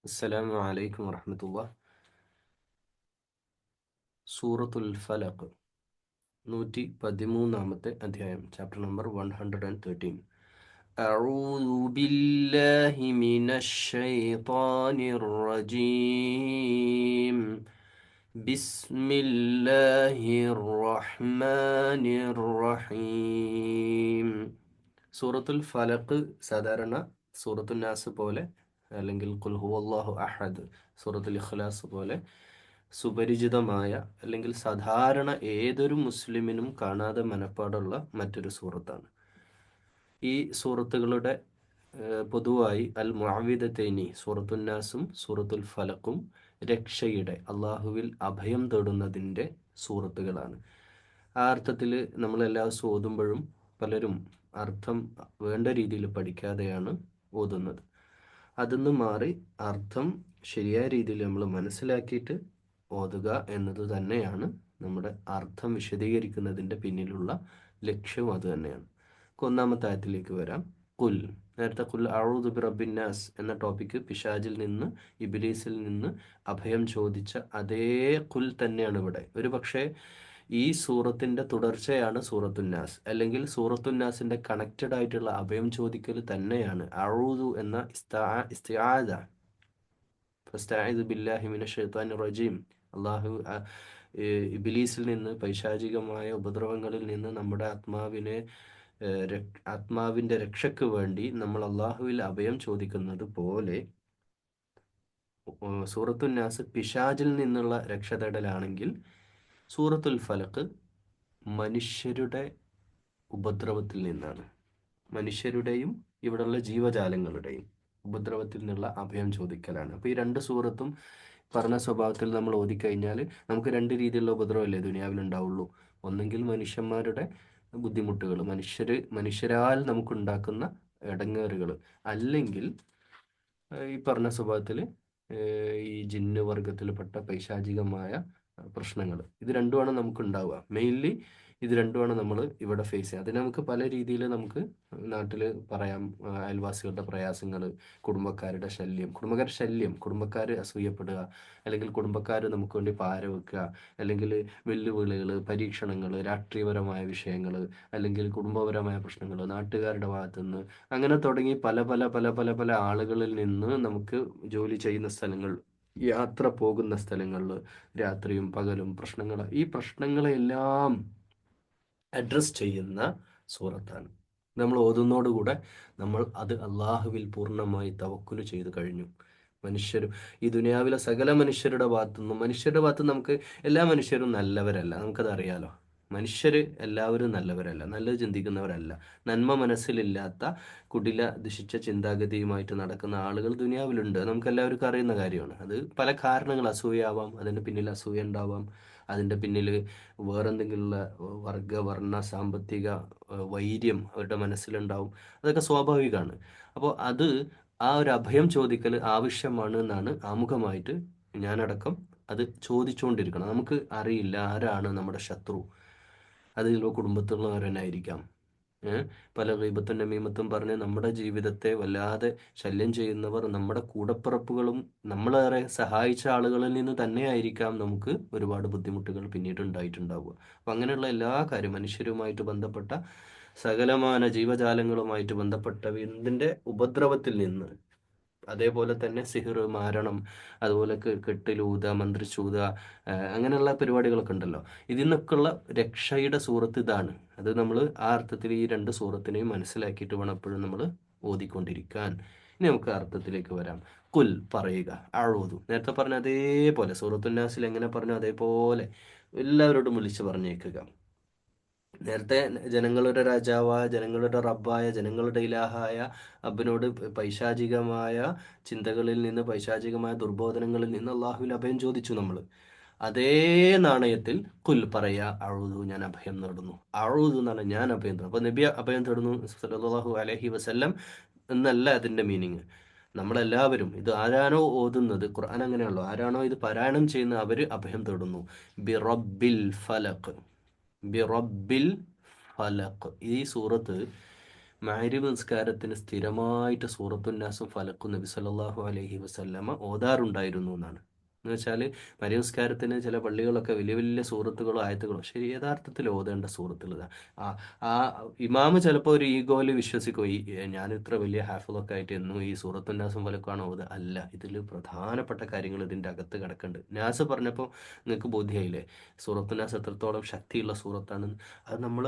അസ്സലാമു അലൈക്കും വറഹ്മത്തുള്ളാഹ്. സൂറത്തുൽ ഫലഖ് 113-ാമത്തെ അധ്യായം, ചാപ്റ്റർ നമ്പർ 113. അഊദു ബില്ലാഹി മിനശ് ശൈത്വാനിർ റജീം. ബിസ്മില്ലാഹിർ റഹ്മാനിർ റഹീം. സൂറത്തുൽ ഫലഖ് സാധാരണ സൂറത്തുൽ നാസ് പോലെ, അല്ലെങ്കിൽ ഖുൽ ഹുവല്ലാഹു അഹദ്, സൂറത്തുൽ ഇഖ്ലാസ് പോലെ സുപരിചിതമായ, അല്ലെങ്കിൽ സാധാരണ ഏതൊരു മുസ്ലിമിനും കാണാതെ മനപ്പാടുള്ള മറ്റൊരു സൂറത്താണ്. ഈ സൂറത്തുകളുടെ പൊതുവായി അൽ മുഅവ്വിദത്തൈനി, സൂറത്തുൽ നാസും സൂറത്തുൽ ഫലഖും രക്ഷയുടെ, അള്ളാഹുവിൽ അഭയം തേടുന്നതിൻ്റെ സൂറത്തുകളാണ്. ആ അർത്ഥത്തിൽ നമ്മളെല്ലാ ദിവസവും ഓതുമ്പോഴും പലരും അർത്ഥം വേണ്ട രീതിയിൽ പഠിക്കാതെയാണ് ഓതുന്നത്. അതിന്ന് മാറി അർത്ഥം ശരിയായ രീതിയിൽ നമ്മൾ മനസ്സിലാക്കിയിട്ട് ഓതുക എന്നത് തന്നെയാണ് നമ്മുടെ അർത്ഥം വിശദീകരിക്കുന്നതിൻ്റെ പിന്നിലുള്ള ലക്ഷ്യവും അത് തന്നെയാണ്. ഒന്നാമത്തെ ആയത്തിലേക്ക് വരാം. കുൽ, നേരത്തെ കുൽ അഊദു ബിറബ്ബിന്നാസ് എന്ന ടോപ്പിക്ക് പിശാചിൽ നിന്ന്, ഇബ്ലീസിൽ നിന്ന് അഭയം ചോദിച്ച അതേ കുൽ തന്നെയാണ് ഇവിടെ. ഒരു പക്ഷേ ഈ സൂറത്തിൻ്റെ തുടർച്ചയാണ് സൂറത്തുന്നാസ്, അല്ലെങ്കിൽ സൂറത്തുന്നാസിൻ്റെ കണക്റ്റഡ് ആയിട്ടുള്ള അഭയം ചോദിക്കൽ തന്നെയാണ് അഊദു എന്ന ഇസ്തിആദ, ഫസ്തഈദു ബില്ലാഹി മിനശ് ശൈത്വാനിർ റജീം. അള്ളാഹു ഇബ്ലീസിൽ നിന്ന്, പൈശാചികമായ ഉപദ്രവങ്ങളിൽ നിന്ന് നമ്മുടെ ആത്മാവിൻ്റെ രക്ഷയ്ക്ക് വേണ്ടി നമ്മൾ അള്ളാഹുവിൽ അഭയം ചോദിക്കുന്നത് പോലെ സൂറത്തുന്നാസ് പിശാചിൽ നിന്നുള്ള രക്ഷ തേടലാണെങ്കിൽ സൂറത്തുൽ ഫലഖ് മനുഷ്യരുടെ ഉപദ്രവത്തിൽ നിന്നാണ്. മനുഷ്യരുടെയും ഇവിടെയുള്ള ജീവജാലങ്ങളുടെയും ഉപദ്രവത്തിൽ നിന്നുള്ള അഭയം ചോദിക്കലാണ്. അപ്പോൾ ഈ രണ്ട് സൂറത്തും പറഞ്ഞ സ്വഭാവത്തിൽ നമ്മൾ ഓതിക്കഴിഞ്ഞാൽ നമുക്ക് രണ്ട് രീതിയിലുള്ള ഉപദ്രവമല്ലേ ദുനിയാവിൽ ഉണ്ടാവുള്ളൂ. ഒന്നെങ്കിൽ മനുഷ്യന്മാരുടെ ബുദ്ധിമുട്ടുകൾ, മനുഷ്യരാൽ നമുക്കുണ്ടാക്കുന്ന ഇടങ്ങേറുകൾ, അല്ലെങ്കിൽ ഈ പറഞ്ഞ സ്വഭാവത്തിൽ ഈ ജിന്ന് വർഗത്തിൽപ്പെട്ട പൈശാചികമായ പ്രശ്നങ്ങൾ. ഇത് രണ്ടുമാണ് നമുക്ക് ഉണ്ടാവുക. മെയിൻലി ഇത് രണ്ടുമാണ് നമ്മൾ ഇവിടെ ഫേസ് ചെയ്യുക. അതിന് നമുക്ക് പല രീതിയിൽ നമുക്ക് നാട്ടിൽ പറയാം. അയൽവാസികളുടെ പ്രയാസങ്ങൾ, കുടുംബക്കാരുടെ ശല്യം, കുടുംബക്കാർ അസൂയപ്പെടുക, അല്ലെങ്കിൽ കുടുംബക്കാർ നമുക്ക് വേണ്ടി പാര വെക്കുക, അല്ലെങ്കിൽ വെല്ലുവിളികൾ, പരീക്ഷണങ്ങൾ, രാഷ്ട്രീയപരമായ വിഷയങ്ങൾ, അല്ലെങ്കിൽ കുടുംബപരമായ പ്രശ്നങ്ങൾ നാട്ടുകാരുടെ ഭാഗത്തുനിന്ന്, അങ്ങനെ തുടങ്ങി പല പല പല പല പല ആളുകളിൽ നിന്ന് നമുക്ക് ജോലി ചെയ്യുന്ന സ്ഥലങ്ങൾ, യാത്ര പോകുന്ന സ്ഥലങ്ങളിൽ രാത്രിയും പകലും പ്രശ്നങ്ങൾ, ഈ പ്രശ്നങ്ങളെല്ലാം അഡ്രസ് ചെയ്യുന്ന സൂറത്താണ്. നമ്മൾ ഓതുന്നതോടുകൂടെ നമ്മൾ അത് അള്ളാഹുവിൽ പൂർണ്ണമായി തവക്കുല് ചെയ്തു കഴിഞ്ഞു. ഈ ദുനിയാവിലെ സകല മനുഷ്യരുടെ ഭാഗത്തുനിന്ന് നമുക്ക് എല്ലാ മനുഷ്യരും നല്ലവരല്ല, നമുക്കത് അറിയാലോ. മനുഷ്യർ എല്ലാവരും നല്ലവരല്ല, നല്ലത് ചിന്തിക്കുന്നവരല്ല. നന്മ മനസ്സിലില്ലാത്ത കുടില ദുഷിച്ച ചിന്താഗതിയുമായിട്ട് നടക്കുന്ന ആളുകൾ ദുനിയാവിലുണ്ട്, നമുക്കെല്ലാവർക്കും അറിയുന്ന കാര്യമാണ്. അത് പല കാരണങ്ങൾ, അസൂയാവാം, അതിൻ്റെ പിന്നിൽ അസൂയ ഉണ്ടാവാം, അതിൻ്റെ പിന്നിൽ വേറെന്തെങ്കിലുള്ള വർണ്ണ സാമ്പത്തിക വൈര്യം അവരുടെ മനസ്സിലുണ്ടാവും. അതൊക്കെ സ്വാഭാവികമാണ്. അപ്പോൾ ആ ഒരു അഭയം ചോദിക്കൽ ആവശ്യമാണ് എന്നാണ് ആമുഖമായിട്ട് ഞാനടക്കം അത് ചോദിച്ചുകൊണ്ടിരിക്കണം. നമുക്ക് അറിയില്ല ആരാണ് നമ്മുടെ ശത്രു. അത് ചിലപ്പോൾ കുടുംബത്തിലുള്ളവർ തന്നെ ആയിരിക്കാം. പല ഗീബത്തും നമീമത്തും പറഞ്ഞ് നമ്മുടെ ജീവിതത്തെ വല്ലാതെ ശല്യം ചെയ്യുന്നവർ നമ്മുടെ കൂടപ്പിറപ്പുകളും നമ്മളേറെ സഹായിച്ച ആളുകളിൽ നിന്ന് തന്നെയായിരിക്കാം നമുക്ക് ഒരുപാട് ബുദ്ധിമുട്ടുകൾ പിന്നീട് ഉണ്ടായിട്ടുണ്ടാവുക. അപ്പം അങ്ങനെയുള്ള എല്ലാ കാര്യം, മനുഷ്യരുമായിട്ട് ബന്ധപ്പെട്ട സകലമാന ജീവജാലങ്ങളുമായിട്ട് ബന്ധപ്പെട്ട ഇതിൻ്റെ ഉപദ്രവത്തിൽ നിന്ന്, അതേപോലെ തന്നെ സിഹിർ, മാരണം, അതുപോലെ കെട്ടിലൂത, മന്ത്രിച്ചൂത, അങ്ങനെയുള്ള പരിപാടികളൊക്കെ ഉണ്ടല്ലോ. ഇതിൽ നിന്നൊക്കെയുള്ള രക്ഷയുടെ സൂറത്ത് ഇതാണ്. അത് നമ്മൾ ആ അർത്ഥത്തിൽ ഈ രണ്ട് സൂറത്തിനെയും മനസ്സിലാക്കിയിട്ട് വേണം എപ്പോഴും നമ്മൾ ഓതിക്കൊണ്ടിരിക്കാൻ. ഇനി നമുക്ക് അർത്ഥത്തിലേക്ക് വരാം. കുൽ, പറയുക, അഊദു, നേരത്തെ പറഞ്ഞ അതേപോലെ സൂറത്തുന്നാസിൽ എങ്ങനെ പറഞ്ഞു അതേപോലെ എല്ലാവരോടും വിളിച്ച് പറഞ്ഞേക്കുക. നേരത്തെ ജനങ്ങളുടെ രാജാവായ, ജനങ്ങളുടെ റബ്ബായ, ജനങ്ങളുടെ ഇലാഹായ അബ്ബിനോട് പൈശാചികമായ ചിന്തകളിൽ നിന്ന്, പൈശാചികമായ ദുർബോധനങ്ങളിൽ നിന്ന് അള്ളാഹുവിൽ അഭയം ചോദിച്ചു നമ്മൾ. അതേ നാണയത്തിൽ കുൽ, പറയാ, അഊദു, ഞാൻ അഭയം നേടുന്നു. അഊദു എന്നാണ് ഞാൻ അഭയം തേടുന്നു. അപ്പോൾ നബി അഭയം തേടുന്നു സല്ലല്ലാഹു അലൈഹി വസല്ലം എന്നല്ല അതിൻ്റെ മീനിങ്. നമ്മളെല്ലാവരും ഇത് ആരാണോ ഓതുന്നത്, ഖുർആൻ അങ്ങനെയാണല്ലോ, ആരാണോ ഇത് പാരായണം ചെയ്യുന്നത് അവർ അഭയം തേടുന്നു. ബി റബ്ബിൽ ഫലഖ്, ബി റബ്ബിൽ ഫലഖ്. ഈ സൂറത്ത് മഗ്‌രിബ് നിസ്കാരത്തിന് സ്ഥിരമായിട്ട് സൂറത്തുന്നാസും ഫലക്കും നബി സല്ലല്ലാഹു അലൈഹി വസല്ലമ ഓതാറുണ്ടായിരുന്നു എന്നാണ്. എന്ന് വെച്ചാൽ മഗ്‌രിബ് നിസ്കാരത്തിന് ചില പള്ളികളൊക്കെ വലിയ വലിയ സൂറത്തുകളോ ആയത്തുകളോ ശരി യഥാർത്ഥത്തിൽ ഓതേണ്ട സൂറത്തുകൾ ആ ആ ഇമാമ് ചിലപ്പോൾ ഒരു ഈഗോയിൽ വിശ്വസിക്കും ഞാൻ ഇത്ര വലിയ ഹാഫിളൊക്കെ ആയിട്ട് എന്നും ഈ സൂറത്തുന്നാസും ഫലക്കാണ് ഓതുക. അല്ല, ഇതിൽ പ്രധാനപ്പെട്ട കാര്യങ്ങൾ ഇതിൻ്റെ അകത്ത് കിടക്കുന്നുണ്ട്. നാസ് പറഞ്ഞപ്പോൾ നിങ്ങൾക്ക് ബോധ്യമായില്ലേ സൂറത്തുന്നാസ് എത്രത്തോളം ശക്തിയുള്ള സൂറത്താണ്. അത് നമ്മൾ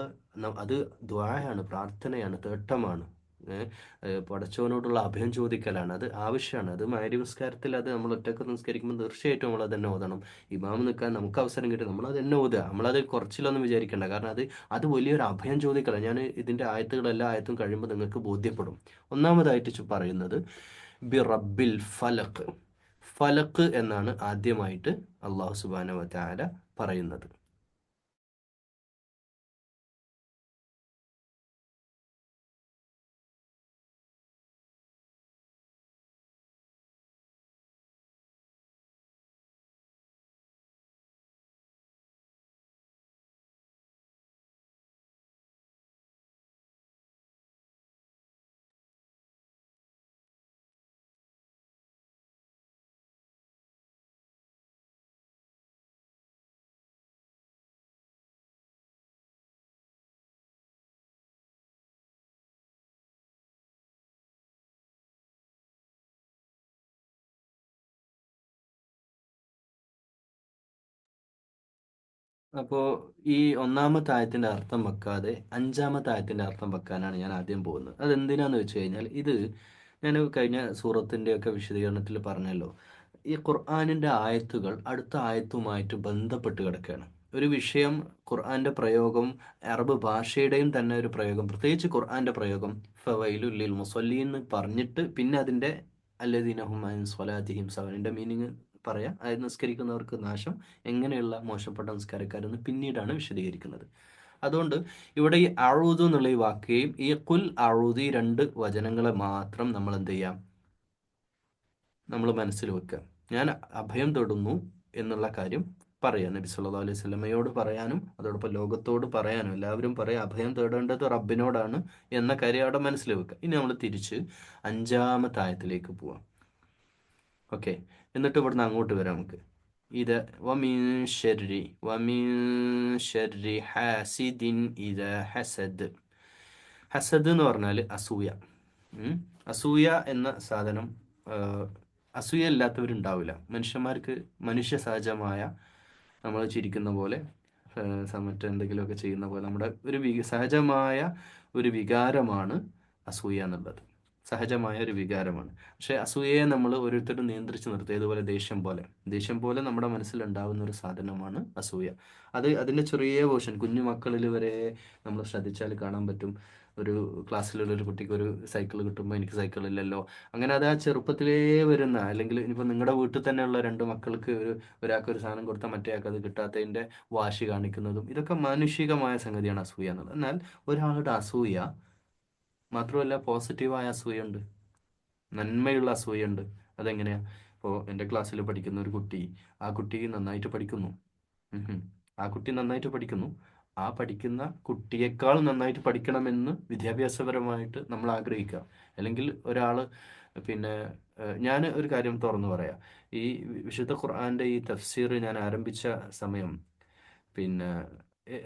അത് ദ്വായാണ്, പ്രാർത്ഥനയാണ്, തേട്ടമാണ്, പടച്ചവനോടുള്ള അഭയം ചോദിക്കലാണ്. അത് ആവശ്യമാണ്. അത് മഗ്‌രിബ് നിസ്കാരത്തിൽ അത് നമ്മൾ ഒറ്റക്ക് നിസ്കരിക്കുമ്പോൾ തീർച്ചയായിട്ടും നമ്മൾ അത് തന്നെ ഓതണം. ഇമാം നിൽക്കാൻ നമുക്ക് അവസരം കിട്ടും, നമ്മൾ അത് തന്നെ ഓതുക. നമ്മളത് കുറച്ചിലൊന്നും വിചാരിക്കേണ്ട. കാരണം അത് വലിയൊരു അഭയം ചോദിക്കലാണ്. ഞാൻ ഇതിൻ്റെ ആയത്തുകൾ എല്ലാ ആയത്തും കഴിയുമ്പോൾ നിങ്ങൾക്ക് ബോധ്യപ്പെടും. ഒന്നാമതായിട്ട് പറയുന്നത് ബി റബ്ബിൽ ഫലക്ക്. ഫലക്ക് എന്നാണ് ആദ്യമായിട്ട് അള്ളാഹു സുബ്ഹാനഹു വ തആല പറയുന്നത്. അപ്പോൾ ഈ ഒന്നാമത്തെ ആയത്തിൻ്റെ അർത്ഥം വെക്കാതെ അഞ്ചാമത്തെ ആയത്തിൻ്റെ അർത്ഥം വെക്കാനാണ് ഞാൻ ആദ്യം പോകുന്നത്. അതെന്തിനാന്ന് വെച്ച് കഴിഞ്ഞാൽ ഞാൻ കഴിഞ്ഞ സൂറത്തിൻ്റെയൊക്കെ വിശദീകരണത്തിൽ പറഞ്ഞല്ലോ, ഈ ഖുർആനിൻ്റെ ആയത്തുകൾ അടുത്ത ആയത്തുമായിട്ട് ബന്ധപ്പെട്ട് കിടക്കുകയാണ്. ഒരു വിഷയം, ഖുർആന്റെ പ്രയോഗം, അറബ് ഭാഷയുടെയും തന്നെ ഒരു പ്രയോഗം, പ്രത്യേകിച്ച് ഖുർആന്റെ പ്രയോഗം ഫവൈലുൽ ലിൽ മുസല്ലീൻ എന്ന് പറഞ്ഞിട്ട് പിന്നെ അതിൻ്റെ അല്ലദീന ഹും അൻ സ്വലാത്തിഹിം സഹൂൻ മീനിങ് പറയാം. അതായത് നിസ്കരിക്കുന്നവർക്ക് നാശം, എങ്ങനെയുള്ള മോശപ്പെട്ട നിസ്കാരക്കാരെന്ന് പിന്നീടാണ് വിശദീകരിക്കുന്നത്. അതുകൊണ്ട് ഇവിടെ ഈ അഊദു എന്നുള്ള ഈ വാക്കുകയും ഈ കുൽ അഊദ് ഈ രണ്ട് വചനങ്ങളെ മാത്രം നമ്മൾ എന്ത് ചെയ്യാം, നമ്മൾ മനസ്സിൽ വെക്കുക. ഞാൻ അഭയം തൊടുന്നു എന്നുള്ള കാര്യം പറയാം. നബി സല്ലല്ലാഹു അലൈഹി വസല്ലമയോട് പറയാനും അതോടൊപ്പം ലോകത്തോട് പറയാനും, എല്ലാവരും പറയാം അഭയം തേടേണ്ടത് റബ്ബിനോടാണ് എന്ന കാര്യം അവിടെ മനസ്സിൽ വെക്കുക. ഇനി നമ്മൾ തിരിച്ച് അഞ്ചാമത്തെ ആയത്തിലേക്ക് പോവാം. ഓക്കെ, എന്നിട്ട് ഇവിടുന്ന് അങ്ങോട്ട് വരാം നമുക്ക്. ഇത് വമിൻ ശർരി ഹാസിദിൻ ഇദാ ഹസദ്. ഹസദ് എന്ന് പറഞ്ഞാൽ അസൂയ. അസൂയ എന്ന സാധനം, അസൂയ ഇല്ലാത്തവരുണ്ടാവില്ല. മനുഷ്യന്മാർക്ക് മനുഷ്യ സഹജമായ, നമ്മൾ ചിരിക്കുന്ന പോലെ മറ്റെന്തെങ്കിലുമൊക്കെ ചെയ്യുന്ന പോലെ നമ്മുടെ ഒരു സഹജമായ ഒരു വികാരമാണ് അസൂയ എന്നുള്ളത്. സഹജമായ ഒരു വികാരമാണ്. പക്ഷേ അസൂയയെ നമ്മൾ ഓരോരുത്തരും നിയന്ത്രിച്ച് നിർത്തുക. ഇതുപോലെ ദേഷ്യം പോലെ നമ്മുടെ മനസ്സിലുണ്ടാവുന്ന ഒരു സാധനമാണ് അസൂയ. അതിൻ്റെ ചെറിയ വേർഷൻ കുഞ്ഞു മക്കളിൽ വരെ നമ്മൾ ശ്രദ്ധിച്ചാൽ കാണാൻ പറ്റും. ഒരു ക്ലാസ്സിലുള്ള ഒരു കുട്ടിക്ക് ഒരു സൈക്കിൾ കിട്ടുമ്പോൾ എനിക്ക് സൈക്കിൾ ഇല്ലല്ലോ, അങ്ങനെ അത് ആ ചെറുപ്പത്തിലേ വരുന്ന, അല്ലെങ്കിൽ ഇനിയിപ്പോൾ നിങ്ങളുടെ വീട്ടിൽ തന്നെയുള്ള രണ്ട് മക്കൾക്ക് ഒരാൾക്ക് ഒരു സാധനം കൊടുത്താൽ മറ്റേയാൾക്ക് അത് കിട്ടാത്തതിൻ്റെ വാശി കാണിക്കുന്നതും, ഇതൊക്കെ മാനുഷികമായ സംഗതിയാണ് അസൂയ എന്നുള്ളത്. എന്നാൽ ഒരാളുടെ അസൂയ മാത്രമല്ല, പോസിറ്റീവായ അസൂയുണ്ട്, നന്മയുള്ള അസൂയുണ്ട്. അതെങ്ങനെയാ? ഇപ്പോൾ എൻ്റെ ക്ലാസ്സിൽ പഠിക്കുന്ന ഒരു കുട്ടി, ആ കുട്ടി നന്നായിട്ട് പഠിക്കുന്നു. ആ കുട്ടി നന്നായിട്ട് പഠിക്കുന്നു. ആ പഠിക്കുന്ന കുട്ടിയേക്കാൾ നന്നായിട്ട് പഠിക്കണമെന്ന് വിദ്യാഭ്യാസപരമായിട്ട് നമ്മൾ ആഗ്രഹിക്കുക. അല്ലെങ്കിൽ ഒരാൾ പിന്നെ ഞാൻ ഒരു കാര്യം തുറന്നു പറയാം. ഈ വിശുദ്ധ ഖുർആന്റെ ഈ തഫ്സീർ ഞാൻ ആരംഭിച്ച സമയം പിന്നെ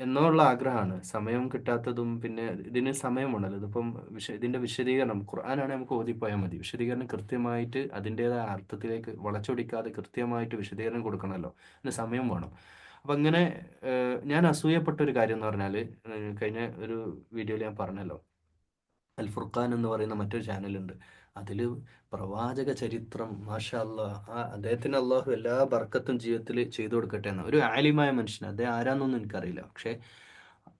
എന്നുള്ള ആഗ്രഹമാണ്. സമയം കിട്ടാത്തതും, പിന്നെ ഇതിന് സമയമുണ്ടല്ലോ. ഇതിപ്പം ഇതിൻ്റെ വിശദീകരണം ഖുർആനാണെങ്കിൽ നമുക്ക് ഓതിപ്പോയാൽ മതി. വിശദീകരണം കൃത്യമായിട്ട് അതിൻ്റേതായ അർത്ഥത്തിലേക്ക് വളച്ചൊടിക്കാതെ കൃത്യമായിട്ട് വിശദീകരണം കൊടുക്കണമല്ലോ, അതിന് സമയം വേണം. അപ്പം അങ്ങനെ ഞാൻ അസൂയപ്പെട്ട ഒരു കാര്യം എന്ന് പറഞ്ഞാൽ, കഴിഞ്ഞ ഒരു വീഡിയോയിൽ ഞാൻ പറഞ്ഞല്ലോ, അൽ ഫുർഖാൻ എന്ന് പറയുന്ന മറ്റൊരു ചാനലുണ്ട്. അതിൽ പ്രവാചക ചരിത്രം, മാഷാ അല്ലാഹ്, അദ്ദേഹത്തിന് അള്ളാഹു എല്ലാ ബർക്കത്തും ജീവിതത്തിൽ ചെയ്തു കൊടുക്കട്ടെ എന്ന്. ഒരു ആലിമായ മനുഷ്യൻ, അദ്ദേഹം ആരാന്നൊന്നും എനിക്കറിയില്ല, പക്ഷേ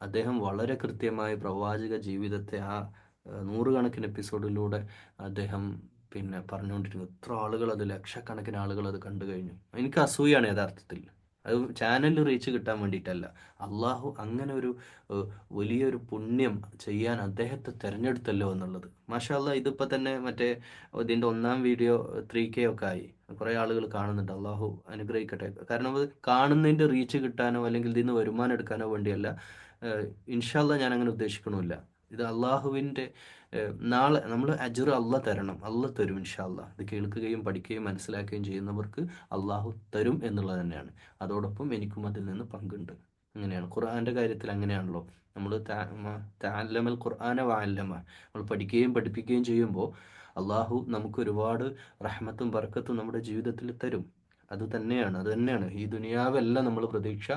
അദ്ദേഹം വളരെ കൃത്യമായി പ്രവാചക ജീവിതത്തെ നൂറുകണക്കിന് എപ്പിസോഡിലൂടെ അദ്ദേഹം പിന്നെ പറഞ്ഞുകൊണ്ടിരുന്നു. ഇത്ര ആളുകൾ, അത് ലക്ഷക്കണക്കിന് ആളുകൾ അത് കണ്ടു കഴിഞ്ഞു. എനിക്ക് അസൂയാണ് യഥാർത്ഥത്തിൽ. അത് ചാനലിൽ റീച്ച് കിട്ടാൻ വേണ്ടിയിട്ടല്ല. അള്ളാഹു അങ്ങനെ ഒരു വലിയൊരു പുണ്യം ചെയ്യാൻ അദ്ദേഹത്തെ തിരഞ്ഞെടുത്തല്ലോ എന്നുള്ളത്. മാഷാ അല്ലാഹ്, ഇതിപ്പോൾ തന്നെ മറ്റേ ഇതിൻ്റെ ഒന്നാം വീഡിയോ 3K ഒക്കെ ആയി. കുറേ ആളുകൾ കാണുന്നുണ്ട്. അള്ളാഹു അനുഗ്രഹിക്കട്ടെ. കാരണം അത് കാണുന്നതിൻ്റെ റീച്ച് കിട്ടാനോ അല്ലെങ്കിൽ ഇതിൽ നിന്ന് വരുമാനം എടുക്കാനോ വേണ്ടിയല്ല. ഇൻഷാ അല്ലാഹ് ഞാൻ അങ്ങനെ ഉദ്ദേശിക്കണമില്ല. ഇത് അള്ളാഹുവിൻ്റെ നാളെ നമ്മൾ അജ്ർ അള്ളാഹ് തരണം, അള്ളാഹ് തരും ഇൻഷാ അള്ളാഹ്. ഇത് കേൾക്കുകയും പഠിക്കുകയും മനസ്സിലാക്കുകയും ചെയ്യുന്നവർക്ക് അള്ളാഹു തരും എന്നുള്ളത് തന്നെയാണ്. അതോടൊപ്പം എനിക്കും അതിൽ നിന്ന് പങ്കുണ്ട്. അങ്ങനെയാണ് ഖുർആന്റെ കാര്യത്തിൽ, അങ്ങനെയാണല്ലോ. നമ്മൾ തഅല്ലമൽ ഖുർആന വഅല്ലമ, നമ്മൾ പഠിക്കുകയും പഠിപ്പിക്കുകയും ചെയ്യുമ്പോൾ അള്ളാഹു നമുക്ക് ഒരുപാട് റഹ്മത്തും ബർക്കത്തും നമ്മുടെ ജീവിതത്തിൽ തരും. അത് തന്നെയാണ് ഈ ദുനിയാവല്ല നമ്മൾ പ്രതീക്ഷ,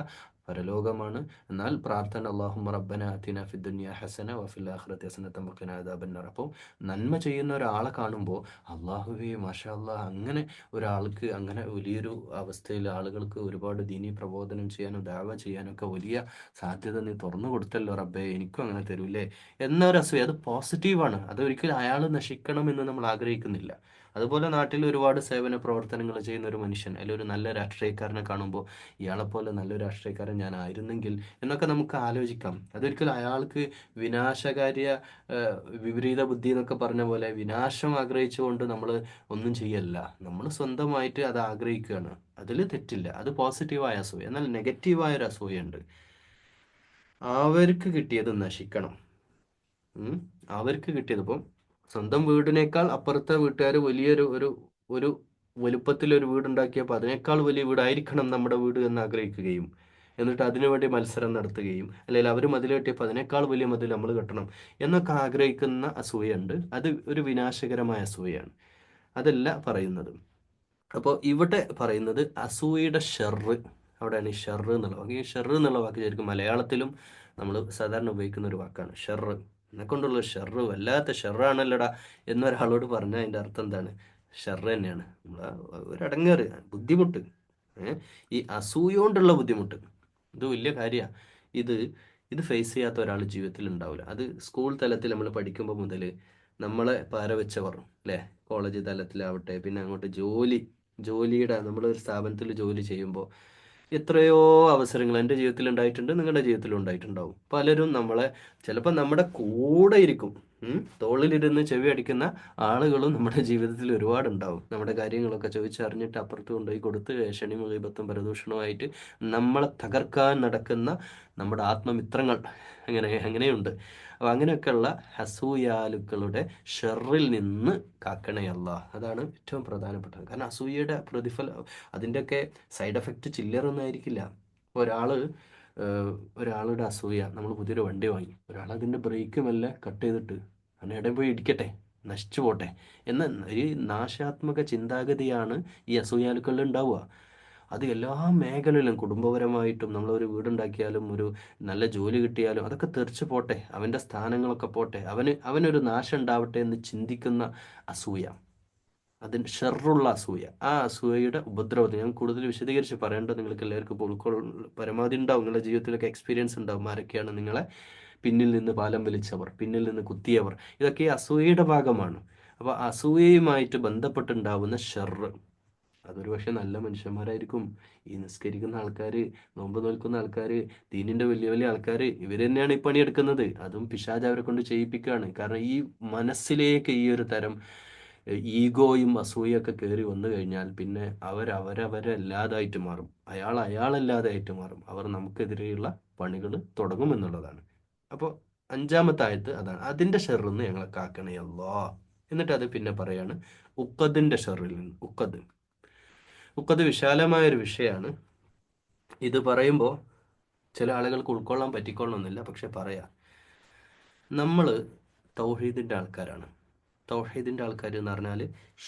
പരലോകമാണ്. എന്നാൽ പ്രാർത്ഥന അല്ലാഹുമ്മ റബ്ബന ആതിന ഫിദ് ദുനിയ ഹസന വഫിൽ ആഖിറതി ഹസനത വഖിന അദാബന്നാർ. അപ്പോൾ നന്മ ചെയ്യുന്ന ഒരാളെ കാണുമ്പോൾ അള്ളാഹുവേ മാഷാ അല്ലാഹ്, അങ്ങനെ ഒരാൾക്ക് അങ്ങനെ വലിയൊരു അവസ്ഥയിൽ ആളുകൾക്ക് ഒരുപാട് ദീനീ പ്രബോധനം ചെയ്യാനും ദഅവ ചെയ്യാനൊക്കെ വലിയ സാധ്യത നീ തുറന്നു കൊടുത്തല്ലോ റബ്ബേ, എനിക്കും അങ്ങനെ തരൂലേ എന്നൊരു അസൂയ. അത് പോസിറ്റീവാണ്. അതൊരിക്കലും അയാൾ നശിക്കണം എന്ന് നമ്മൾ ആഗ്രഹിക്കുന്നില്ല. അതുപോലെ നാട്ടിൽ ഒരുപാട് സേവന പ്രവർത്തനങ്ങൾ ചെയ്യുന്ന ഒരു മനുഷ്യൻ അല്ലെങ്കിൽ ഒരു നല്ല രാഷ്ട്രീയക്കാരനെ കാണുമ്പോൾ ഇയാളെപ്പോലെ നല്ലൊരു രാഷ്ട്രീയക്കാരൻ ഞാനായിരുന്നെങ്കിൽ എന്നൊക്കെ നമുക്ക് ആലോചിക്കാം. അതൊരിക്കലും അയാൾക്ക് വിനാശകാര്യ വിപരീത ബുദ്ധി എന്നൊക്കെ പറഞ്ഞ പോലെ വിനാശം ആഗ്രഹിച്ചുകൊണ്ട് നമ്മൾ ഒന്നും ചെയ്യല്ല. നമ്മൾ സ്വന്തമായിട്ട് അത് ആഗ്രഹിക്കുകയാണ്. അതിൽ തെറ്റില്ല. അത് പോസിറ്റീവായ അസൂയ. എന്നാൽ നെഗറ്റീവായ ഒരു അസൂയുണ്ട്. അവർക്ക് കിട്ടിയത് നശിക്കണം. അവർക്ക് കിട്ടിയത് ഇപ്പം സ്വന്തം വീടിനേക്കാൾ അപ്പുറത്തെ വീട്ടുകാർ വലിയൊരു ഒരു ഒരു വലുപ്പത്തിലൊരു വീടുണ്ടാക്കിയപ്പോൾ അതിനേക്കാൾ വലിയ വീടായിരിക്കണം നമ്മുടെ വീട് എന്ന് ആഗ്രഹിക്കുകയും എന്നിട്ട് അതിനുവേണ്ടി മത്സരം നടത്തുകയും, അല്ലെങ്കിൽ അവർ മതിൽ കെട്ടിയപ്പോൾ അതിനേക്കാൾ വലിയ മതിൽ നമ്മൾ കെട്ടണം എന്നൊക്കെ ആഗ്രഹിക്കുന്ന അസൂയുണ്ട്. അത് ഒരു വിനാശകരമായ അസൂയാണ്. അതല്ല പറയുന്നത്. അപ്പോൾ ഇവിടെ പറയുന്നത് അസൂയയുടെ ഷെറ്. അവിടെയാണ് ഈ ഷെറ് എന്നുള്ള വാക്ക്. ഈ ഷെറ് എന്നുള്ള വാക്ക് ശരിക്കും മലയാളത്തിലും നമ്മൾ സാധാരണ ഉപയോഗിക്കുന്ന ഒരു വാക്കാണ്, ഷെറ്. എന്നെ കൊണ്ടുള്ള ഷെറ് വല്ലാത്ത ഷെറാണല്ലോടാ എന്നൊരാളോട് പറഞ്ഞാൽ അതിൻ്റെ അർത്ഥം എന്താണ്? ഷെറ് തന്നെയാണ്. നമ്മൾ ഒരടങ്ങേറ്, ബുദ്ധിമുട്ട്. ഈ അസൂയ കൊണ്ടുള്ള ബുദ്ധിമുട്ട് ഇത് വലിയ കാര്യമാണ്. ഇത് ഇത് ഫേസ് ചെയ്യാത്ത ഒരാൾ ജീവിതത്തിൽ ഉണ്ടാവില്ല. അത് സ്കൂൾ തലത്തിൽ നമ്മൾ പഠിക്കുമ്പോൾ മുതൽ നമ്മളെ പാരവെച്ചവർ അല്ലേ, കോളേജ് തലത്തിലാവട്ടെ, പിന്നെ അങ്ങോട്ട് ജോലിയുടെ നമ്മളൊരു സ്ഥാപനത്തിൽ ജോലി ചെയ്യുമ്പോൾ എത്രയോ അവസരങ്ങൾ എൻ്റെ ജീവിതത്തിൽ ഉണ്ടായിട്ടുണ്ട്, നിങ്ങളുടെ ജീവിതത്തിലും ഉണ്ടായിട്ടുണ്ടാവും. പലരും നമ്മളെ ചിലപ്പോൾ നമ്മുടെ കൂടെ ഇരിക്കും, തോളിലിരുന്ന് ചെവി അടിക്കുന്ന ആളുകളും നമ്മുടെ ജീവിതത്തിൽ ഒരുപാടുണ്ടാവും. നമ്മുടെ കാര്യങ്ങളൊക്കെ ചോദിച്ചറിഞ്ഞിട്ട് അപ്പുറത്ത് കൊണ്ടുപോയി കൊടുത്ത് ക്ഷണിയും ഗീബത്തും പരദൂഷണവുമായിട്ട് നമ്മളെ തകർക്കാൻ നടക്കുന്ന നമ്മുടെ ആത്മമിത്രങ്ങൾ അങ്ങനെയുണ്ട്. അപ്പോൾ അങ്ങനെയൊക്കെയുള്ള അസൂയാലുക്കളുടെ ഷെറിൽ നിന്ന് കാക്കണേ അല്ലാഹ്. അതാണ് ഏറ്റവും പ്രധാനപ്പെട്ടത്. കാരണം അസൂയയുടെ പ്രതിഫലം, അതിൻ്റെയൊക്കെ സൈഡ് എഫക്റ്റ് ചില്ലറൊന്നും ആയിരിക്കില്ല. ഒരാളുടെ അസൂയ, നമ്മൾ പുതിയൊരു വണ്ടി വാങ്ങി, ഒരാൾ അതിൻ്റെ ബ്രേക്ക് മെല്ലെ കട്ട് ചെയ്തിട്ട് അവനെ എവിടെ പോയി ഇടിക്കട്ടെ, നശിച്ചു പോട്ടെ എന്ന ഒരു നാശാത്മക ചിന്താഗതിയാണ് ഈ അസൂയാലുക്കളിൽ ഉണ്ടാവുക. അത് എല്ലാ മേഖലയിലും, കുടുംബപരമായിട്ടും നമ്മളൊരു വീടുണ്ടാക്കിയാലും ഒരു നല്ല ജോലി കിട്ടിയാലും അതൊക്കെ തെറിച്ച് പോട്ടെ, അവൻ്റെ സ്ഥാനങ്ങളൊക്കെ പോട്ടെ, അവനൊരു നാശം ഉണ്ടാവട്ടെ എന്ന് ചിന്തിക്കുന്ന അസൂയ, അതിന് ഷെറുള്ള അസൂയ. ആ അസൂയയുടെ ഉപദ്രവത്തെ ഞാൻ കൂടുതൽ വിശദീകരിച്ച് പറയേണ്ടത് നിങ്ങൾക്ക് എല്ലാവർക്കും ഇപ്പോൾ പരമാവധി ഉണ്ടാവും. നിങ്ങളുടെ ജീവിതത്തിലൊക്കെ എക്സ്പീരിയൻസ് ഉണ്ടാവും. ആരൊക്കെയാണ് നിങ്ങളെ പിന്നിൽ നിന്ന് പാലം വലിച്ചവർ, പിന്നിൽ നിന്ന് കുത്തിയവർ, ഇതൊക്കെ അസൂയയുടെ ഭാഗമാണ്. അപ്പോൾ അസൂയയുമായിട്ട് ബന്ധപ്പെട്ടുണ്ടാവുന്ന ഷെറ്, അതൊരു പക്ഷെ നല്ല മനുഷ്യന്മാരായിരിക്കും. ഈ നിസ്കരിക്കുന്ന ആൾക്കാർ, നോമ്പ് നോൽക്കുന്ന ആൾക്കാർ, ദീനിൻ്റെ വലിയ വലിയ ആൾക്കാർ, ഇവർ തന്നെയാണ് ഈ പണിയെടുക്കുന്നത്. അതും പിശാച് അവരെ കൊണ്ട് ചെയ്യിപ്പിക്കുകയാണ്. കാരണം ഈ മനസ്സിലേക്ക് ഈ ഒരു തരം ഈഗോയും അസൂയൊക്കെ കയറി വന്നു കഴിഞ്ഞാൽ പിന്നെ അവരല്ലാതായിട്ട് മാറും, അയാളല്ലാതായിട്ട് മാറും. അവർ നമുക്കെതിരെയുള്ള പണികൾ തുടങ്ങുമെന്നുള്ളതാണ്. അപ്പോൾ 5-ാമത്തെ ആയത്ത് അതാണ്, അതിൻ്റെ ഷെറിൽ നിന്ന് ഞങ്ങളെ കാക്കണേ അല്ലാ. എന്നിട്ട് അത് പിന്നെ പറയാണ് ഉക്കദിൻ്റെ ഷെറിൽ നിന്ന്. ഉക്കദ് വിശാലമായൊരു വിഷയമാണ്. ഇത് പറയുമ്പോൾ ചില ആളുകൾക്ക് ഉൾക്കൊള്ളാൻ പറ്റിക്കൊള്ളണമെന്നില്ല, പക്ഷെ പറയാം. നമ്മൾ തൗഹീദിൻ്റെ ആൾക്കാരാണ്. തൗഹീദിൻ്റെ ആൾക്കാർ എന്ന് പറഞ്ഞാൽ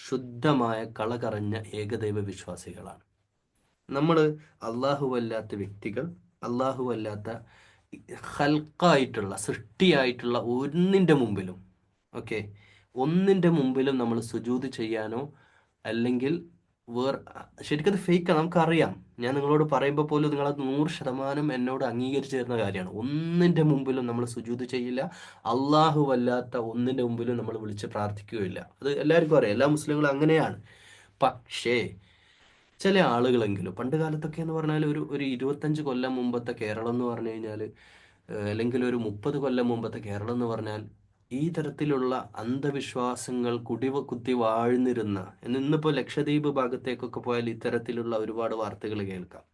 ശുദ്ധമായ കളകറഞ്ഞ ഏകദൈവ വിശ്വാസികളാണ്. നമ്മൾ അല്ലാഹുവല്ലാത്ത വ്യക്തികൾ, അല്ലാഹുവല്ലാത്ത ഖൽഖായിട്ടുള്ള സൃഷ്ടിയായിട്ടുള്ള ഒന്നിൻ്റെ മുമ്പിലും നമ്മൾ സുജൂദ് ചെയ്യാനോ അല്ലെങ്കിൽ ശരിക്കും അത് ഫേക്കാണ്, നമുക്കറിയാം. ഞാൻ നിങ്ങളോട് പറയുമ്പോൾ പോലും നിങ്ങളത് 100% എന്നോട് അംഗീകരിച്ചു തരുന്ന കാര്യമാണ്. ഒന്നിൻ്റെ മുമ്പിലും നമ്മൾ സുജൂദ് ചെയ്യില്ല, അല്ലാഹുവല്ലാത്ത ഒന്നിൻ്റെ മുമ്പിലും നമ്മൾ വിളിച്ച് പ്രാർത്ഥിക്കുകയില്ല. അത് എല്ലാവർക്കും അറിയാം, എല്ലാ മുസ്ലിങ്ങളും അങ്ങനെയാണ്. പക്ഷേ ചില ആളുകളെങ്കിലും, പണ്ട് കാലത്തൊക്കെ എന്ന് പറഞ്ഞാൽ ഒരു 25 കൊല്ലം മുമ്പത്തെ കേരളം എന്ന് പറഞ്ഞു കഴിഞ്ഞാൽ, അല്ലെങ്കിൽ ഒരു 30 കൊല്ലം മുമ്പത്തെ കേരളം എന്ന് പറഞ്ഞാൽ ഈ തരത്തിലുള്ള അന്ധവിശ്വാസങ്ങൾ കുത്തി വാഴ്ന്നിരുന്ന, ഇന്നിപ്പോൾ ലക്ഷദ്വീപ് ഭാഗത്തേക്കൊക്കെ പോയാൽ ഇത്തരത്തിലുള്ള ഒരുപാട് വാർത്തകൾ കേൾക്കാം.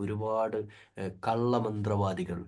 ഒരുപാട് കള്ളമന്ത്രവാദികൾ,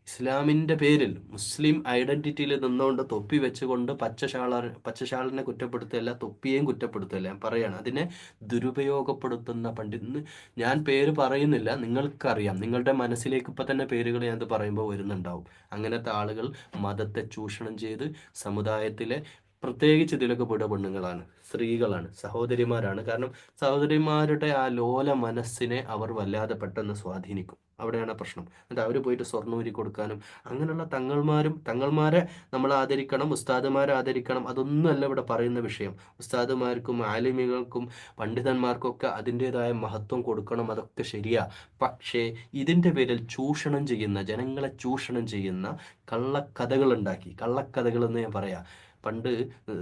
ഇസ്ലാമിൻ്റെ പേരിൽ മുസ്ലിം ഐഡന്റിറ്റിയിൽ നിന്നുകൊണ്ട് തൊപ്പി വെച്ചുകൊണ്ട് പച്ചശാളിനെ കുറ്റപ്പെടുത്തുകയല്ല, തൊപ്പിയെയും കുറ്റപ്പെടുത്തുകയല്ല. ഞാൻ പറയാണ്, അതിനെ ദുരുപയോഗപ്പെടുത്തുന്ന പണ്ഡിതന് ഞാൻ പേര് പറയുന്നില്ല, നിങ്ങൾക്കറിയാം, നിങ്ങളുടെ മനസ്സിലേക്ക് ഇപ്പം തന്നെ പേരുകൾ ഞാനത് പറയുമ്പോൾ വരുന്നുണ്ടാവും. അങ്ങനത്തെ ആളുകൾ മതത്തെ ചൂഷണം ചെയ്ത് സമുദായത്തിലെ, പ്രത്യേകിച്ച് ഇതിലൊക്കെ പെടുക പെണ്ണുങ്ങളാണ്, സ്ത്രീകളാണ്, സഹോദരിമാരാണ്. കാരണം സഹോദരിമാരുടെ ആ ലോല മനസ്സിനെ അവർ വല്ലാതെ പെട്ടെന്ന് സ്വാധീനിക്കും. അവിടെയാണ് പ്രശ്നം. എന്നിട്ട് അവർ പോയിട്ട് സ്വർണ്ണൂരി കൊടുക്കാനും, അങ്ങനെയുള്ള തങ്ങൾമാരെ നമ്മൾ ആദരിക്കണം, ഉസ്താദുമാരെ ആദരിക്കണം, അതൊന്നുമല്ല ഇവിടെ പറയുന്ന വിഷയം. ഉസ്താദുമാർക്കും ആലിമികൾക്കും പണ്ഡിതന്മാർക്കൊക്കെ അതിൻ്റെതായ മഹത്വം കൊടുക്കണം, അതൊക്കെ ശരിയാ. പക്ഷേ ഇതിൻ്റെ പേരിൽ ചൂഷണം ചെയ്യുന്ന, ജനങ്ങളെ ചൂഷണം ചെയ്യുന്ന കള്ളക്കഥകൾ ഉണ്ടാക്കി, കള്ളക്കഥകൾ എന്ന് ഞാൻ പറയാം. പണ്ട്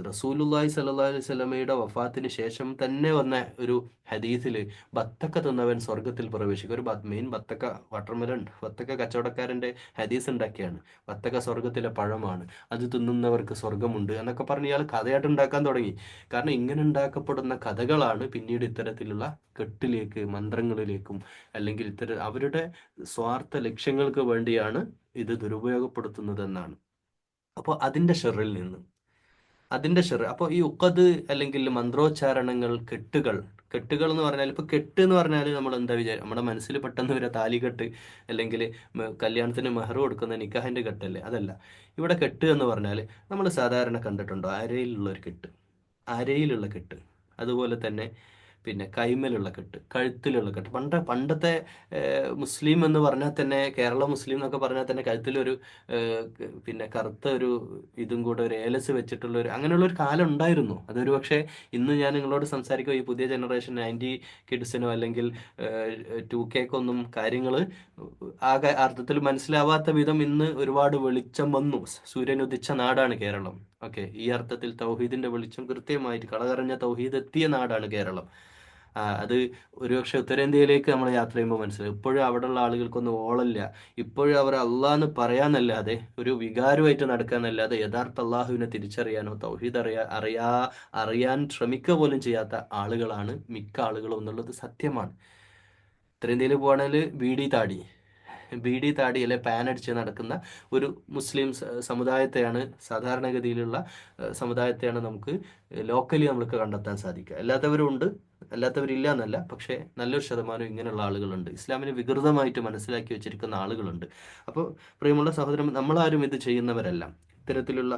റസൂലുള്ളാഹി സ്വല്ലല്ലാഹു അലൈഹി വസല്ലമയുടെ വഫാത്തിന് ശേഷം തന്നെ വന്ന ഒരു ഹദീസിൽ ബത്തക്ക തിന്നവൻ സ്വർഗത്തിൽ പ്രവേശിക്കും. ഒരു മെയിൻ ബത്തക്ക, വാട്ടർമെലൺ, ബത്തക്ക കച്ചവടക്കാരൻ്റെ ഹദീസ് ഉണ്ടാക്കിയാണ്. ബത്തക്ക സ്വർഗത്തിലെ പഴമാണ്, അത് തിന്നുന്നവർക്ക് സ്വർഗമുണ്ട് എന്നൊക്കെ പറഞ്ഞ് ഇയാൾ കഥയായിട്ട് ഉണ്ടാക്കാൻ തുടങ്ങി. കാരണം ഇങ്ങനെ ഉണ്ടാക്കപ്പെടുന്ന കഥകളാണ് പിന്നീട് ഇത്തരത്തിലുള്ള കെട്ടിലേക്ക്, മന്ത്രങ്ങളിലേക്കും, അല്ലെങ്കിൽ അവരുടെ സ്വാർത്ഥ ലക്ഷ്യങ്ങൾക്ക് വേണ്ടിയാണ് ഇത് ദുരുപയോഗപ്പെടുത്തുന്നതെന്നാണ്. അപ്പോൾ അതിൻ്റെ ഷെറ് അപ്പോൾ ഈ ഉഖദ് അല്ലെങ്കിൽ മന്ത്രോച്ചാരണങ്ങൾ, കെട്ടുകൾ എന്ന് പറഞ്ഞാൽ, ഇപ്പോൾ കെട്ട് എന്ന് പറഞ്ഞാൽ നമ്മൾ എന്താ വിചാരം, നമ്മുടെ മനസ്സിൽ പെട്ടെന്ന് വരെ താലികെട്ട്, അല്ലെങ്കിൽ കല്യാണത്തിന് മെഹർ കൊടുക്കുന്ന നിക്കാഹിൻ്റെ കെട്ടല്ലേ, അതല്ല. ഇവിടെ കെട്ട് എന്ന് പറഞ്ഞാൽ നമ്മൾ സാധാരണ കണ്ടിട്ടുണ്ടോ, അരയിലുള്ള കെട്ട്, അതുപോലെ തന്നെ പിന്നെ കൈമലുള്ള കെട്ട്, കഴുത്തിലുള്ള കെട്ട്. പണ്ടത്തെ മുസ്ലിം എന്ന് പറഞ്ഞാൽ തന്നെ, കേരള മുസ്ലിം എന്നൊക്കെ പറഞ്ഞാൽ തന്നെ കഴുത്തിലൊരു പിന്നെ കറുത്ത ഒരു ഇതും കൂടെ, ഒരു ഏലസ് വെച്ചിട്ടുള്ള ഒരു, അങ്ങനെയുള്ള ഒരു കാലം ഉണ്ടായിരുന്നു. അതൊരു പക്ഷേ ഇന്ന് ഞാൻ നിങ്ങളോട് സംസാരിക്കുമ്പോൾ ഈ പുതിയ ജനറേഷൻ 90 കിഡ്സിനോ അല്ലെങ്കിൽ 2Kക്കൊന്നും കാര്യങ്ങൾ ആകെ അർത്ഥത്തിൽ മനസ്സിലാവാത്ത വിധം ഇന്ന് ഒരുപാട് വെളിച്ചം വന്നു. സൂര്യൻ ഉദിച്ച നാടാണ് കേരളം. ഓക്കെ, ഈ അർത്ഥത്തിൽ തൗഹീദിന്റെ വെളിച്ചം കൃത്യമായിട്ട്, കളകറഞ്ഞ തൗഹീദ് എത്തിയ നാടാണ് കേരളം. അത് ഒരുപക്ഷെ ഉത്തരേന്ത്യയിലേക്ക് നമ്മൾ യാത്ര ചെയ്യുമ്പോൾ മനസ്സിലാവും. ഇപ്പോഴും അവിടെയുള്ള ആളുകൾക്കൊന്നും ഓളമില്ല. ഇപ്പോഴും അവർ അള്ളാന്ന് പറയാന്നല്ലാതെ, ഒരു വികാരമായിട്ട് നടക്കാന്നല്ലാതെ, യഥാർത്ഥ അള്ളാഹുവിനെ തിരിച്ചറിയാനോ തൗഹീദ് അറിയാൻ ശ്രമിക്കുക പോലും ചെയ്യാത്ത ആളുകളാണ് മിക്ക ആളുകളും എന്നുള്ളത് സത്യമാണ്. ഉത്തരേന്ത്യയിൽ പോകുകയാണെങ്കിൽ ബീഡി താടി അല്ലെ പാൻ അടിച്ച് നടക്കുന്ന ഒരു മുസ്ലിം സമുദായത്തെയാണ്, സാധാരണഗതിയിലുള്ള സമുദായത്തെയാണ് നമുക്ക് ലോക്കലി നമുക്ക് കണ്ടെത്താൻ സാധിക്കുക. അല്ലാത്തവരില്ല എന്നല്ല, പക്ഷേ നല്ലൊരു ശതമാനം ഇങ്ങനെയുള്ള ആളുകളുണ്ട്. ഇസ്ലാമിനെ വികൃതമായിട്ട് മനസ്സിലാക്കി വെച്ചിരിക്കുന്ന ആളുകളുണ്ട്. അപ്പോൾ പ്രിയമുള്ള സഹോദരൻ, നമ്മളാരും ഇത് ചെയ്യുന്നവരല്ല. ഇത്തരത്തിലുള്ള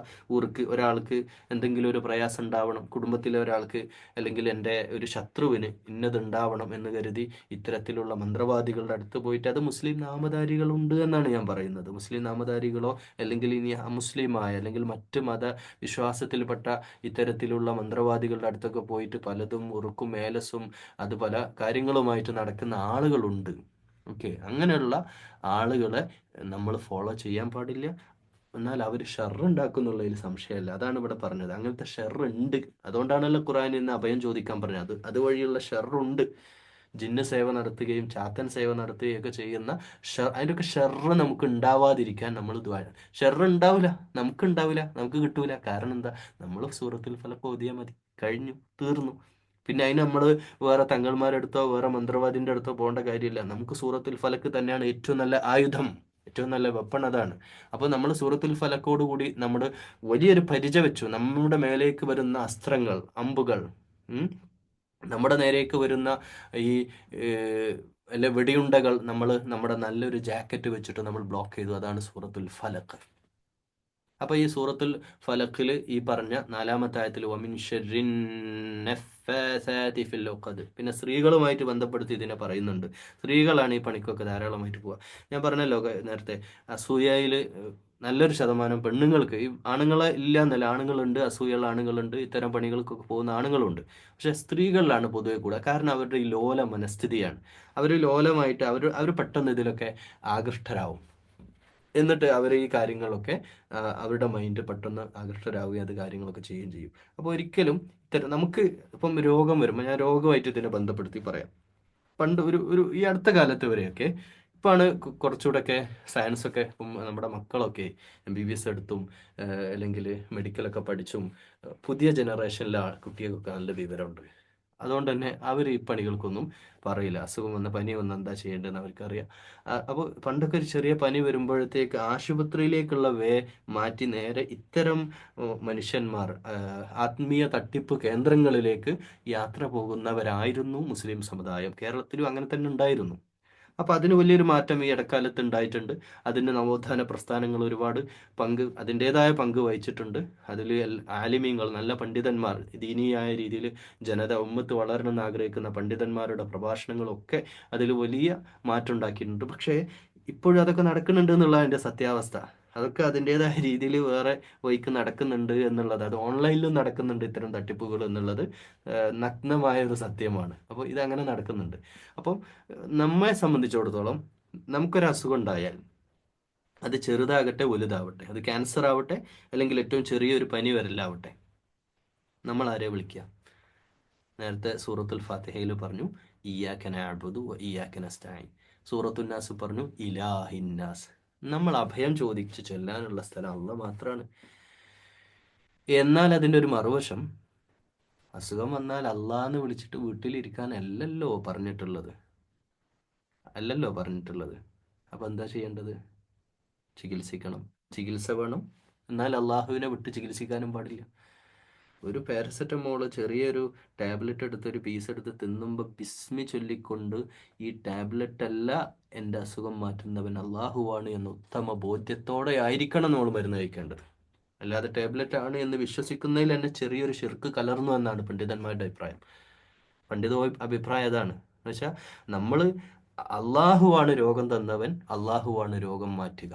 ഒരാൾക്ക് എന്തെങ്കിലും ഒരു പ്രയാസം ഉണ്ടാവണം, കുടുംബത്തിലെ ഒരാൾക്ക് അല്ലെങ്കിൽ എൻ്റെ ഒരു ശത്രുവിന് ഇന്നതുണ്ടാവണം എന്ന് കരുതി ഇത്തരത്തിലുള്ള മന്ത്രവാദികളുടെ അടുത്ത് പോയിട്ട്, അത് മുസ്ലിം നാമധാരികളുണ്ട് എന്നാണ് ഞാൻ പറയുന്നത്. മുസ്ലിം നാമധാരികളോ അല്ലെങ്കിൽ ഇനി അമുസ്ലിമായ അല്ലെങ്കിൽ മറ്റ് മത വിശ്വാസത്തിൽപ്പെട്ട ഇത്തരത്തിലുള്ള മന്ത്രവാദികളുടെ അടുത്തൊക്കെ പോയിട്ട് പലതും ഉറുക്കും മേലസും അത് പല കാര്യങ്ങളുമായിട്ട് നടക്കുന്ന ആളുകളുണ്ട്. ഓക്കെ, അങ്ങനെയുള്ള ആളുകളെ നമ്മൾ ഫോളോ ചെയ്യാൻ പാടില്ല. എന്നാൽ അവർ ഷർറുണ്ടാക്കുന്നുള്ളതിൽ സംശയമല്ല. അതാണ് ഇവിടെ പറഞ്ഞത്. അങ്ങനത്തെ ഷർറുണ്ട്. അതുകൊണ്ടാണല്ലോ ഖുർആൻ ഇന്ന് അഭയം ചോദിക്കാൻ പറഞ്ഞത്. അതുവഴിയുള്ള ഷർറുണ്ട്. ജിന്ന് സേവ നടത്തുകയും ചാത്തൻ സേവ നടത്തുകയും ഒക്കെ ചെയ്യുന്ന അതിൻ്റെയൊക്കെ ഷർറ് നമുക്ക് ഉണ്ടാവാതിരിക്കാൻ നമ്മൾ ദുആ. ഷർറ് ഉണ്ടാവില്ല, നമുക്ക് കിട്ടൂല. കാരണം എന്താ? നമ്മൾ സൂറത്തുൽ ഫലഖ് ഓതിയാൽ മതി, കഴിഞ്ഞു, തീർന്നു. പിന്നെ അതിന് നമ്മൾ വേറെ തങ്ങൾമാരുടെ അടുത്തോ വേറെ മന്ത്രവാദിൻ്റെ അടുത്തോ പോകേണ്ട കാര്യമില്ല. നമുക്ക് സൂറത്തുൽ ഫലക്ക് തന്നെയാണ് ഏറ്റവും നല്ല ആയുധം, ഏറ്റവും നല്ല വെപ്പൺ അതാണ്. അപ്പോൾ നമ്മൾ സൂറത്തുൽ ഫലക്കോട് കൂടി നമ്മൾ വലിയൊരു പരിച വെച്ചു. നമ്മുടെ മേലേക്ക് വരുന്ന അസ്ത്രങ്ങൾ, അമ്പുകൾ, നമ്മുടെ നേരേക്ക് വരുന്ന ഈ അല്ലെ വെടിയുണ്ടകൾ നമ്മുടെ നല്ലൊരു ജാക്കറ്റ് വെച്ചിട്ട് നമ്മൾ ബ്ലോക്ക് ചെയ്തു. അതാണ് സൂറത്തുൽ ഫലക്ക്. അപ്പോൾ ഈ സൂറത്തുൽ ഫലക്കിൽ ഈ പറഞ്ഞ 4-ാമത്തെ ആയത്തിൽ വമിൻ ശർരിൻ നഫ്ഫാസാതി ഫിൽ ഉഖദ്, പിന്നെ സ്ത്രീകളുമായിട്ട് ബന്ധപ്പെടുത്തി ഇതിനെ പറയുന്നുണ്ട്. സ്ത്രീകളാണ് ഈ പണിക്കൊക്കെ ധാരാളമായിട്ട് പോവുക. ഞാൻ പറഞ്ഞല്ലോ നേരത്തെ, അസൂയയിൽ നല്ലൊരു ശതമാനം പെണ്ണുങ്ങൾക്ക്, ഈ ആണുങ്ങളെ ഇല്ല എന്നല്ല, ആണുങ്ങളുണ്ട്, അസൂയുള്ള ആണുങ്ങളുണ്ട്, ഇത്തരം പണികൾക്കൊക്കെ പോകുന്ന ആണുങ്ങളുണ്ട്. പക്ഷെ സ്ത്രീകളിലാണ് പൊതുവെ കൂടുക. കാരണം അവരുടെ ഈ ലോല മനസ്ഥിതിയാണ്. അവർ ലോലമായിട്ട് അവർ പെട്ടെന്ന് ഇതിലൊക്കെ ആകൃഷ്ടരാകും. എന്നിട്ട് അവർ ഈ കാര്യങ്ങളൊക്കെ അവരുടെ മൈൻഡ് പെട്ടെന്ന് ആകർഷകരാവുകയും അത് കാര്യങ്ങളൊക്കെ ചെയ്യുകയും ചെയ്യും. അപ്പോൾ ഒരിക്കലും നമുക്ക് ഇപ്പം രോഗം വരുമ്പോൾ, ഞാൻ രോഗമായിട്ട് ഇതിനെ ബന്ധപ്പെടുത്തി പറയാം. പണ്ട് ഒരു ഈ അടുത്ത കാലത്ത് വരെയൊക്കെ, ഇപ്പോഴാണ് കുറച്ചുകൂടെയൊക്കെ സയൻസൊക്കെ, ഇപ്പം നമ്മുടെ മക്കളൊക്കെ MBBS എടുത്തും അല്ലെങ്കിൽ മെഡിക്കലൊക്കെ പഠിച്ചും പുതിയ ജനറേഷനിലെ കുട്ടികൾക്കൊക്കെ നല്ല വിവരമുണ്ട്. അതുകൊണ്ട് തന്നെ അവർ ഈ പണികൾക്കൊന്നും പറയില്ല. അസുഖം വന്ന പനി വന്ന എന്താ ചെയ്യേണ്ടതെന്ന് അവർക്കറിയാം. അപ്പോൾ പണ്ടൊക്കെ ഒരു ചെറിയ പനി വരുമ്പോഴത്തേക്ക് ആശുപത്രിയിലേക്കുള്ള മാറ്റി നേരെ ഇത്തരം മനുഷ്യന്മാർ ആത്മീയ തട്ടിപ്പ് കേന്ദ്രങ്ങളിലേക്ക് യാത്ര പോകുന്നവരായിരുന്നു മുസ്ലിം സമുദായം. കേരളത്തിലും അങ്ങനെ തന്നെ ഉണ്ടായിരുന്നു. അപ്പൊ അതിന് വലിയൊരു മാറ്റം ഈ ഇടക്കാലത്ത് ഉണ്ടായിട്ടുണ്ട്. അതിന് നവോത്ഥാന പ്രസ്ഥാനങ്ങൾ ഒരുപാട് അതിൻ്റെതായ പങ്ക് വഹിച്ചിട്ടുണ്ട്. അതിൽ ആലിമീങ്ങൾ, നല്ല പണ്ഡിതന്മാർ, ദീനീയായ രീതിയിൽ ഉമ്മത്ത് വളരണമെന്ന് ആഗ്രഹിക്കുന്ന പണ്ഡിതന്മാരുടെ പ്രഭാഷണങ്ങളൊക്കെ അതിൽ വലിയ മാറ്റം ഉണ്ടാക്കിയിട്ടുണ്ട്. പക്ഷേ ഇപ്പോഴും അതൊക്കെ നടക്കുന്നുണ്ട് എന്നുള്ള അതിൻ്റെ സത്യാവസ്ഥ. അതൊക്കെ അതിൻ്റെതായ രീതിയിൽ വേറെ വഴിക്ക് നടക്കുന്നുണ്ട് എന്നുള്ളത്, അത് ഓൺലൈനിലും നടക്കുന്നുണ്ട് ഇത്തരം തട്ടിപ്പുകൾ എന്നുള്ളത് നഗ്നമായ ഒരു സത്യമാണ്. അപ്പോൾ ഇതങ്ങനെ നടക്കുന്നുണ്ട്. അപ്പം നമ്മെ സംബന്ധിച്ചിടത്തോളം നമുക്കൊരു അസുഖം ഉണ്ടായാൽ അത് ചെറുതാകട്ടെ വലുതാവട്ടെ, അത് ക്യാൻസർ ആവട്ടെ അല്ലെങ്കിൽ ഏറ്റവും ചെറിയൊരു പനി വരലാവട്ടെ, നമ്മൾ ആരെ വിളിക്കുക? നേരത്തെ സൂറത്തുൽ ഫാത്തിഹയിൽ പറഞ്ഞു ഇയ്യാക നഅ്ബുദു വ ഇയ്യാക നസ്തഈൻ. സൂറത്തുൻ നാസ് പറഞ്ഞു ഇലാഹിന്നാസ്. നമ്മൾ അഭയം ചോദിച്ച് ചെല്ലാനുള്ള സ്ഥലം അള്ളാഹ് മാത്രമാണ്. എന്നാൽ അതിൻ്റെ ഒരു മറുവശം, അസുഖം വന്നാൽ അള്ളാന്ന് വിളിച്ചിട്ട് വീട്ടിലിരിക്കാൻ അല്ലല്ലോ പറഞ്ഞിട്ടുള്ളത്. അപ്പൊ എന്താ ചെയ്യേണ്ടത്? ചികിത്സിക്കണം, ചികിത്സ വേണം. എന്നാൽ അള്ളാഹുവിനെ വിട്ട് ചികിത്സിക്കാനും പാടില്ല. ഒരു പാരസെറ്റമോള് ചെറിയൊരു ടാബ്ലറ്റ് എടുത്ത് ഒരു പീസ് എടുത്ത് തിന്നുമ്പോൾ ബിസ്മി ചൊല്ലിക്കൊണ്ട് ഈ ടാബ്ലറ്റ് അല്ല എൻ്റെ അസുഖം മാറ്റുന്നവൻ അള്ളാഹുവാണ് എന്ന ഉത്തമ ബോധ്യത്തോടെ ആയിരിക്കണം നമ്മൾ മരുന്ന് കഴിക്കേണ്ടത്. അല്ലാതെ ടാബ്ലറ്റ് ആണ് എന്ന് വിശ്വസിക്കുന്നതിൽ തന്നെ ചെറിയൊരു ശിർക്ക് കലർന്നു എന്നാണ് പണ്ഡിതന്മാരുടെ അഭിപ്രായം. അഭിപ്രായം അതാണ്. എന്ന് വെച്ചാൽ നമ്മൾ അള്ളാഹുവാണ് രോഗം തന്നവൻ, അള്ളാഹുവാണ് രോഗം മാറ്റുക,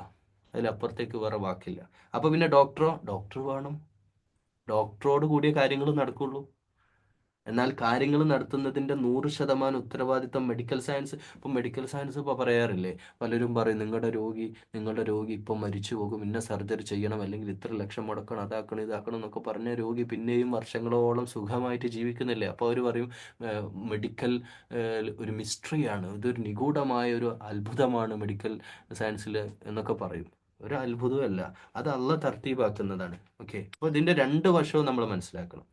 അതിലപ്പുറത്തേക്ക് വേറെ വാക്കില്ല. അപ്പൊ പിന്നെ ഡോക്ടർ വേണം, ഡോക്ടറോട് കൂടിയ കാര്യങ്ങൾ നടക്കുള്ളൂ. എന്നാൽ കാര്യങ്ങൾ നടത്തുന്നതിന്റെ 100% ഉത്തരവാദിത്തം മെഡിക്കൽ സയൻസ്. ഇപ്പം മെഡിക്കൽ സയൻസ് ഇപ്പോൾ പറയാറില്ലേ, പലരും പറയും നിങ്ങളുടെ രോഗി ഇപ്പം മരിച്ചു പോകും, ഇന്ന സർജറി ചെയ്യണം, അല്ലെങ്കിൽ ഇത്ര ലക്ഷം മുടക്കണം, അതാക്കണം ഇതാക്കണം എന്നൊക്കെ പറഞ്ഞ രോഗി പിന്നെയും വർഷങ്ങളോളം സുഖമായിട്ട് ജീവിക്കുന്നില്ലേ. അപ്പോൾ അവർ പറയും മെഡിക്കൽ ഒരു മിസ്റ്ററിയാണ്, ഇതൊരു നിഗൂഢമായ ഒരു അത്ഭുതമാണ് മെഡിക്കൽ സയൻസിൽ എന്നൊക്കെ പറയും. ഒരു അത്ഭുതമല്ല, അത് അള്ളാഹ് തർത്തീബാക്കുന്നതാണ്. ഓക്കെ, അപ്പോൾ ഇതിന്റെ രണ്ട് വശവും നമ്മൾ മനസ്സിലാക്കണം.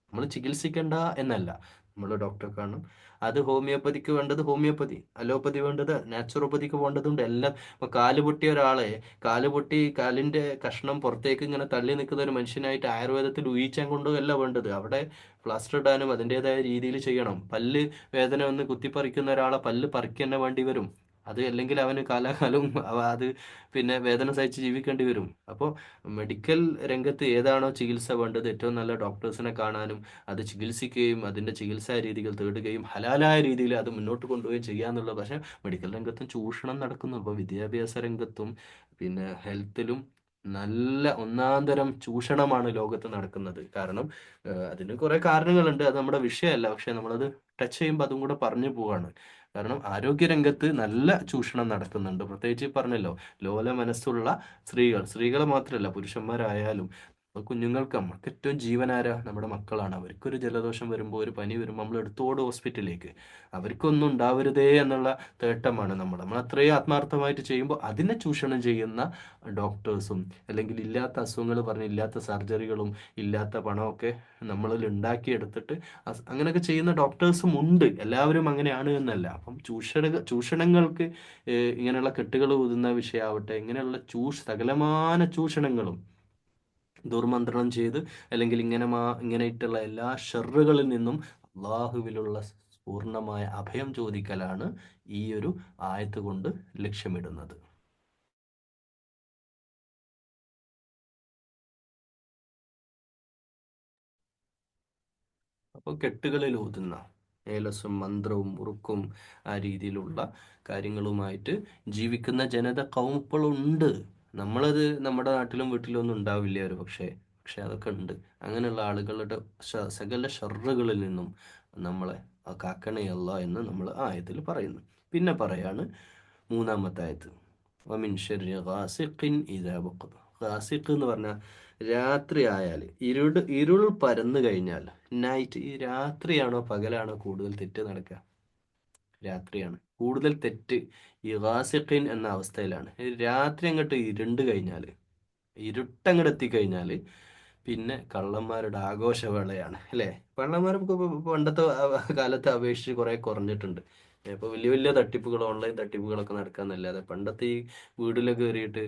നമ്മൾ ചികിത്സിക്കേണ്ട എന്നല്ല, നമ്മൾ ഡോക്ടറെ കാണണം. അത് ഹോമിയോപ്പതിക്ക് വേണ്ടത് ഹോമിയോപ്പതി, അലോപ്പതി വേണ്ടത് നാച്ചുറോപ്പതിക്ക് വേണ്ടതുണ്ട്. എല്ലാം ഇപ്പൊ കാല് പൊട്ടിയ ഒരാളെ, കാല് പൊട്ടി കാലിന്റെ കഷ്ണം പുറത്തേക്ക് ഇങ്ങനെ തള്ളി നിൽക്കുന്ന ഒരു മനുഷ്യനായിട്ട് ആയുർവേദത്തിൽ ഉയിച്ചാൻ കൊണ്ടുമല്ല വേണ്ടത്. അവിടെ പ്ലാസ്റ്റർ ഇടാനും അതിൻ്റെതായ രീതിയിൽ ചെയ്യണം. പല്ല് വേദന വന്ന് കുത്തിപ്പറിക്കുന്ന ഒരാളെ പല്ല് പറിക്കുക തന്നെ വേണ്ടി വരും. അത് അല്ലെങ്കിൽ അവന് കാലാകാലവും അത് പിന്നെ വേദന സഹിച്ച് ജീവിക്കേണ്ടി വരും. അപ്പോൾ മെഡിക്കൽ രംഗത്ത് ഏതാണോ ചികിത്സ വേണ്ടത്, ഏറ്റവും നല്ല ഡോക്ടേഴ്സിനെ കാണാനും അത് ചികിത്സിക്കുകയും അതിൻ്റെ ചികിത്സാ രീതികൾ തേടുകയും ഹലാലായ രീതിയിൽ അത് മുന്നോട്ട് കൊണ്ടുപോവുകയും ചെയ്യാന്നുള്ളത്. പക്ഷേ മെഡിക്കൽ രംഗത്തും ചൂഷണം നടക്കുന്നു. ഇപ്പോൾ വിദ്യാഭ്യാസ രംഗത്തും പിന്നെ ഹെൽത്തിലും നല്ല ഒന്നാന്തരം ചൂഷണമാണ് ലോകത്ത് നടക്കുന്നത്. കാരണം അതിന് കുറെ കാരണങ്ങളുണ്ട്, അത് നമ്മുടെ വിഷയമല്ല. പക്ഷെ നമ്മളത് ടച്ച് ചെയ്യുമ്പോൾ അതും കൂടെ പറഞ്ഞു പോവാണ്. കാരണം ആരോഗ്യരംഗത്ത് നല്ല ചൂഷണം നടക്കുന്നുണ്ട്. പ്രത്യേകിച്ച് പറഞ്ഞല്ലോ, ലോല മനസ്സുള്ള സ്ത്രീകളെ മാത്രമല്ല പുരുഷന്മാരായാലും കുഞ്ഞുങ്ങൾക്ക്, നമ്മൾക്ക് ഏറ്റവും ജീവനാരാ നമ്മുടെ മക്കളാണ്. അവർക്കൊരു ജലദോഷം വരുമ്പോൾ, ഒരു പനി വരുമ്പോൾ നമ്മൾ എടുത്തോട് ഹോസ്പിറ്റലിലേക്ക്. അവർക്കൊന്നും ഉണ്ടാവരുതേ എന്നുള്ള തേട്ടമാണ് നമ്മൾ അത്രയും ആത്മാർത്ഥമായിട്ട് ചെയ്യുമ്പോൾ അതിനെ ചൂഷണം ചെയ്യുന്ന ഡോക്ടേഴ്സും, അല്ലെങ്കിൽ ഇല്ലാത്ത അസുഖങ്ങൾ പറഞ്ഞ് ഇല്ലാത്ത സർജറികളും ഇല്ലാത്ത പണമൊക്കെ നമ്മളിൽ ഉണ്ടാക്കിയെടുത്തിട്ട് അങ്ങനെയൊക്കെ ചെയ്യുന്ന ഡോക്ടേഴ്സും ഉണ്ട്. എല്ലാവരും അങ്ങനെയാണ് എന്നല്ല. അപ്പം ചൂഷണങ്ങൾക്ക് ഇങ്ങനെയുള്ള കെട്ടുകൾ ഊതുന്ന വിഷയമാവട്ടെ, ഇങ്ങനെയുള്ള സകലമാന ചൂഷണങ്ങളും ദുർമന്ത്രണം ചെയ്ത് അല്ലെങ്കിൽ ഇങ്ങനെയിട്ടുള്ള എല്ലാ ഷെറുകളിൽ നിന്നും അള്ളാഹുവിലുള്ള പൂർണ്ണമായ അഭയം ചോദിക്കലാണ് ഈ ഒരു ആയത്ത് കൊണ്ട് ലക്ഷ്യമിടുന്നത്. അപ്പോൾ കെട്ടുകളിൽ ഊതുന്ന ഏലസും മന്ത്രവും ഉറുക്കും ആ രീതിയിലുള്ള കാര്യങ്ങളുമായിട്ട് ജീവിക്കുന്ന ജനത കൗമുകളുണ്ട്. നമ്മളത് നമ്മുടെ നാട്ടിലും വീട്ടിലും ഒന്നും ഉണ്ടാവില്ല ഒരു പക്ഷെ അതൊക്കെ ഉണ്ട്. അങ്ങനെയുള്ള ആളുകളുടെ സകല ഷർറുകളിൽ നിന്നും നമ്മളെ കാക്കണയല്ല എന്ന് നമ്മൾ ആയത്തിൽ പറയുന്നു. പിന്നെ പറയാണ് മൂന്നാമത്തെ ആയത്ത്, വമിൻ ശർരി ഗാസിഖിൻ ഇദാ വഖബ. ഗാസിഖ് എന്ന് പറഞ്ഞാൽ രാത്രി ആയാൽ, ഇരുൾ പരന്നു കഴിഞ്ഞാൽ, നൈറ്റ്, ഈ രാത്രിയാണോ പകലാണോ കൂടുതൽ തെറ്റ് നടക്കുക? രാത്രിയാണ് കൂടുതൽ തെറ്റ്. ഈ ഗാസിഖിൻ എന്ന അവസ്ഥയിലാണ്. രാത്രി അങ്ങോട്ട് ഇരുണ്ട് കഴിഞ്ഞാൽ, ഇരുട്ടങ്ങോട്ട് എത്തിക്കഴിഞ്ഞാൽ പിന്നെ കള്ളന്മാരുടെ ആഘോഷവേളയാണ് അല്ലേ. കള്ളന്മാർക്ക് പണ്ടത്തെ കാലത്തെ അപേക്ഷിച്ച് കുറെ കുറഞ്ഞിട്ടുണ്ട്. ഇപ്പോൾ വലിയ വലിയ തട്ടിപ്പുകൾ, ഓൺലൈൻ തട്ടിപ്പുകളൊക്കെ നടക്കാന്നല്ലാതെ പണ്ടത്തെ ഈ വീട്ടിലൊക്കെ കയറിയിട്ട്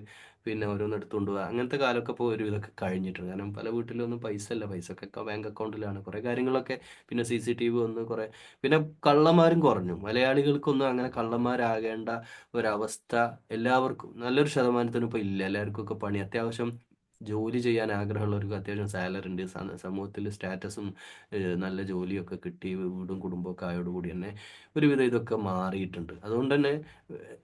പിന്നെ ഓരോന്ന് എടുത്തുകൊണ്ട് പോവുക അങ്ങനത്തെ കാലമൊക്കെ ഇപ്പോൾ ഒരു ഇതൊക്കെ കഴിഞ്ഞിട്ടുണ്ട്. കാരണം പല വീട്ടിലൊന്നും പൈസ ഇല്ല, പൈസ ഒക്കെ ബാങ്ക് അക്കൗണ്ടിലാണ്. കുറേ കാര്യങ്ങളൊക്കെ പിന്നെ CCTV വന്ന് കുറേ, പിന്നെ കള്ളന്മാരും കുറഞ്ഞു. മലയാളികൾക്കൊന്നും അങ്ങനെ കള്ളന്മാരാകേണ്ട ഒരവസ്ഥ എല്ലാവർക്കും, നല്ലൊരു ശതമാനത്തിനും ഇപ്പോൾ ഇല്ല. എല്ലാവർക്കും ഒക്കെ പണി, അത്യാവശ്യം ജോലി ചെയ്യാൻ ആഗ്രഹമുള്ളവർക്ക് അത്യാവശ്യം സാലറി ഉണ്ട്, സമൂഹത്തിൽ സ്റ്റാറ്റസും നല്ല ജോലിയൊക്കെ കിട്ടി വീടും കുടുംബമൊക്കെ ആയോടുകൂടി തന്നെ ഒരുവിധം ഇതൊക്കെ മാറിയിട്ടുണ്ട്. അതുകൊണ്ട് തന്നെ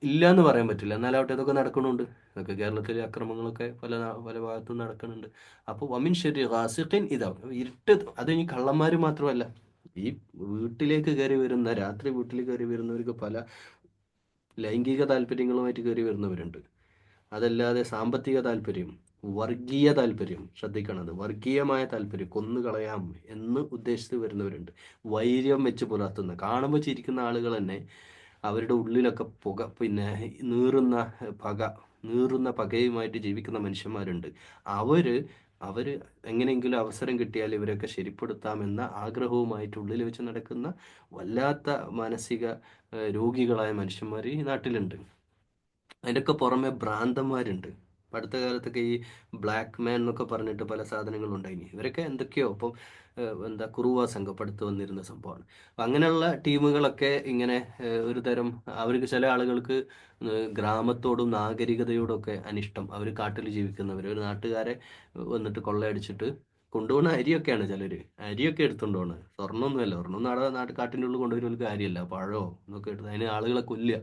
ഇല്ല എന്ന് പറയാൻ പറ്റില്ല. എന്നാലാവട്ടെ ഇതൊക്കെ നടക്കുന്നുണ്ട്. ഇതൊക്കെ കേരളത്തിലെ അക്രമങ്ങളൊക്കെ പല ഭാഗത്തും നടക്കുന്നുണ്ട്. അപ്പോൾ വമിൻ ശരി റാസിഖിൻ, ഇതാ ഇരുട്ട്. അത് ഇനി കള്ളന്മാർ മാത്രമല്ല, ഈ വീട്ടിലേക്ക് കയറി വരുന്ന, രാത്രി വീട്ടിൽ കയറി വരുന്നവർക്ക് പല ലൈംഗിക താല്പര്യങ്ങളുമായിട്ട് കയറി വരുന്നവരുണ്ട്. അതല്ലാതെ സാമ്പത്തിക താല്പര്യം, വർഗീയ താല്പര്യം, ശ്രദ്ധിക്കണത് വർഗീയമായ താല്പര്യം, കൊന്നുകളയാം എന്ന് ഉദ്ദേശിച്ച് വരുന്നവരുണ്ട്. വൈര്യം വെച്ച് പുലർത്തുന്ന, കാണുമ്പോൾ ചിരിക്കുന്ന ആളുകൾ തന്നെ അവരുടെ ഉള്ളിലൊക്കെ പുക, പിന്നെ നീറുന്ന പക, നീറുന്ന പകയുമായിട്ട് ജീവിക്കുന്ന മനുഷ്യന്മാരുണ്ട്. അവര് അവര് എങ്ങനെയെങ്കിലും അവസരം കിട്ടിയാൽ ഇവരൊക്കെ ശരിപ്പെടുത്താമെന്ന ആഗ്രഹവുമായിട്ട് ഉള്ളിൽ വെച്ച് നടക്കുന്ന വല്ലാത്ത മാനസിക രോഗികളായ മനുഷ്യന്മാർ ഈ നാട്ടിലുണ്ട്. അതിൻ്റെയൊക്കെ പുറമെ ഭ്രാന്തന്മാരുണ്ട്. ഇപ്പം അടുത്ത കാലത്തൊക്കെ ഈ ബ്ലാക്ക് മാൻ എന്നൊക്കെ പറഞ്ഞിട്ട് പല സാധനങ്ങളും ഉണ്ടായിനി. ഇവരൊക്കെ എന്തൊക്കെയോ ഇപ്പം എന്താ കുറുവ സംഘം ഇപ്പം അടുത്ത് വന്നിരുന്ന സംഭവമാണ്. അപ്പം അങ്ങനെയുള്ള ടീമുകളൊക്കെ ഇങ്ങനെ ഒരു തരം, അവർക്ക് ചില ആളുകൾക്ക് ഗ്രാമത്തോടും നാഗരികതയോടും ഒക്കെ അനിഷ്ടം. അവർ കാട്ടിൽ ജീവിക്കുന്നവർ, ഒരു നാട്ടുകാരെ വന്നിട്ട് കൊള്ളയടിച്ചിട്ട് കൊണ്ടുപോകുന്ന അരിയൊക്കെയാണ് ചിലർ, അരിയൊക്കെ എടുത്തുകൊണ്ട് പോകുന്നത്. സ്വർണ്ണമൊന്നുമല്ല, സ്വർണ്ണം കാട്ടിൻ്റെ ഉള്ളിൽ കൊണ്ടുവരുന്ന കാര്യമല്ല, പഴമോ എന്നൊക്കെ എടുത്ത് അതിന് ആളുകളെ കൊല്ലുക.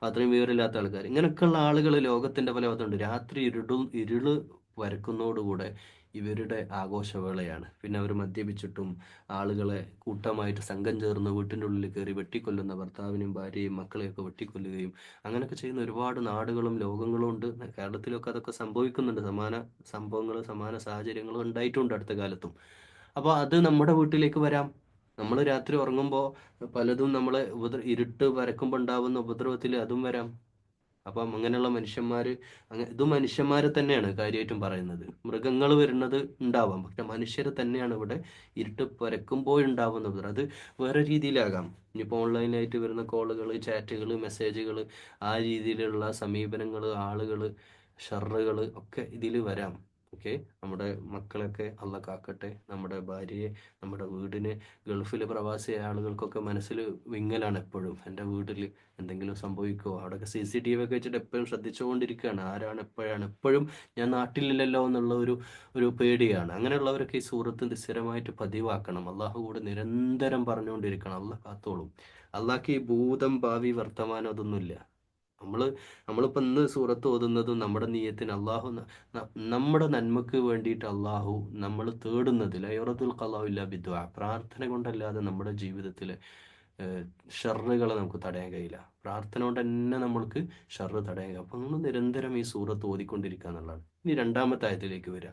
അത്രയും വിവരമില്ലാത്ത ആൾക്കാർ, ഇങ്ങനെയൊക്കെയുള്ള ആളുകൾ ലോകത്തിന്റെ പല ഭാഗത്തുണ്ട്. രാത്രി ഇരുള് വരക്കുന്നതോടുകൂടെ ഇവരുടെ ആഘോഷവേളയാണ്. പിന്നെ അവർ മദ്യപിച്ചിട്ടും ആളുകളെ കൂട്ടമായിട്ട് സംഘം ചേർന്ന് വീട്ടിൻ്റെ ഉള്ളിൽ കയറി വെട്ടിക്കൊല്ലുന്ന, ഭർത്താവിനെയും ഭാര്യയും മക്കളെയൊക്കെ വെട്ടിക്കൊല്ലുകയും അങ്ങനെയൊക്കെ ചെയ്യുന്ന ഒരുപാട് നാടുകളും ലോകങ്ങളും ഉണ്ട്. കേരളത്തിലൊക്കെ അതൊക്കെ സംഭവിക്കുന്നുണ്ട്. സമാന സംഭവങ്ങൾ, സമാന സാഹചര്യങ്ങളും ഉണ്ടായിട്ടുണ്ട് അടുത്ത കാലത്തും. അപ്പോൾ അത് നമ്മുടെ വീട്ടിലേക്ക് വരാം. നമ്മൾ രാത്രി ഉറങ്ങുമ്പോൾ പലതും നമ്മളെ ഇരുട്ട് വരക്കുമ്പോൾ ഉണ്ടാവുന്ന ഉപദ്രവത്തിൽ അതും വരാം. അപ്പം അങ്ങനെയുള്ള മനുഷ്യന്മാർ, ഇത് മനുഷ്യന്മാരെ തന്നെയാണ് കാര്യമായിട്ടും പറയുന്നത്. മൃഗങ്ങൾ വരുന്നത് ഉണ്ടാവാം, പക്ഷെ മനുഷ്യരെ തന്നെയാണ് ഇവിടെ ഇരുട്ട് പരക്കുമ്പോൾ ഉണ്ടാവുന്ന ഉപദ്രവം. അത് വേറെ രീതിയിലാകാം. ഇനിയിപ്പോൾ ഓൺലൈനായിട്ട് വരുന്ന കോളുകൾ, ചാറ്റുകൾ, മെസ്സേജുകൾ, ആ രീതിയിലുള്ള സമീപനങ്ങൾ, ആളുകൾ, ഷറുകൾ ഒക്കെ ഇതിൽ വരാം. ഓക്കെ, നമ്മുടെ മക്കളൊക്കെ അള്ളാഹ് കാക്കട്ടെ, നമ്മുടെ ഭാര്യയെ, നമ്മുടെ വീടിനെ. ഗൾഫിൽ പ്രവാസിയായ ആളുകൾക്കൊക്കെ മനസ്സിൽ വിങ്ങലാണ് എപ്പോഴും, എൻ്റെ വീട്ടിൽ എന്തെങ്കിലും സംഭവിക്കുമോ. അവിടെയൊക്കെ CCTV ഒക്കെ വെച്ചിട്ട് എപ്പോഴും ശ്രദ്ധിച്ചുകൊണ്ടിരിക്കുകയാണ്, ആരാണ് എപ്പോഴും ഞാൻ നാട്ടിലില്ലല്ലോ എന്നുള്ള ഒരു പേടിയാണ്. അങ്ങനെയുള്ളവരൊക്കെ ഈ സൂറത്ത് സ്ഥിരമായിട്ട് പതിവാക്കണം. അള്ളാഹു കൂടെ നിരന്തരം പറഞ്ഞുകൊണ്ടിരിക്കണം. അള്ളാഹ് കാത്തോളും. അള്ളാഹ്ക്ക് ഈ ഭൂതം ഭാവി വർത്തമാനം അതൊന്നുമില്ല. നമ്മളിപ്പോൾ ഇന്ന് സൂറത്ത് ഓതുന്നതും നമ്മുടെ നീയത്തിന് അള്ളാഹു നമ്മുടെ നന്മക്ക് വേണ്ടിയിട്ട് അള്ളാഹു നമ്മൾ തേടുന്നതിൽ അയ്യുറത്തുൽ ഖലാഉ ഇല്ലാ ബിദ്ദുആ, പ്രാർത്ഥന കൊണ്ടല്ലാതെ നമ്മുടെ ജീവിതത്തിലെ ഷറുകളെ നമുക്ക് തടയാൻ കഴിയില്ല. പ്രാർത്ഥന കൊണ്ട് തന്നെ നമ്മൾക്ക് ഷർറ് തടയാൻ കഴിയും. അപ്പം നമ്മൾ നിരന്തരം ഈ സൂറത്ത് ഓതിക്കൊണ്ടിരിക്കുക എന്നുള്ളതാണ്. ഇനി രണ്ടാമത്തെ ആയത്തിലേക്ക് വരിക.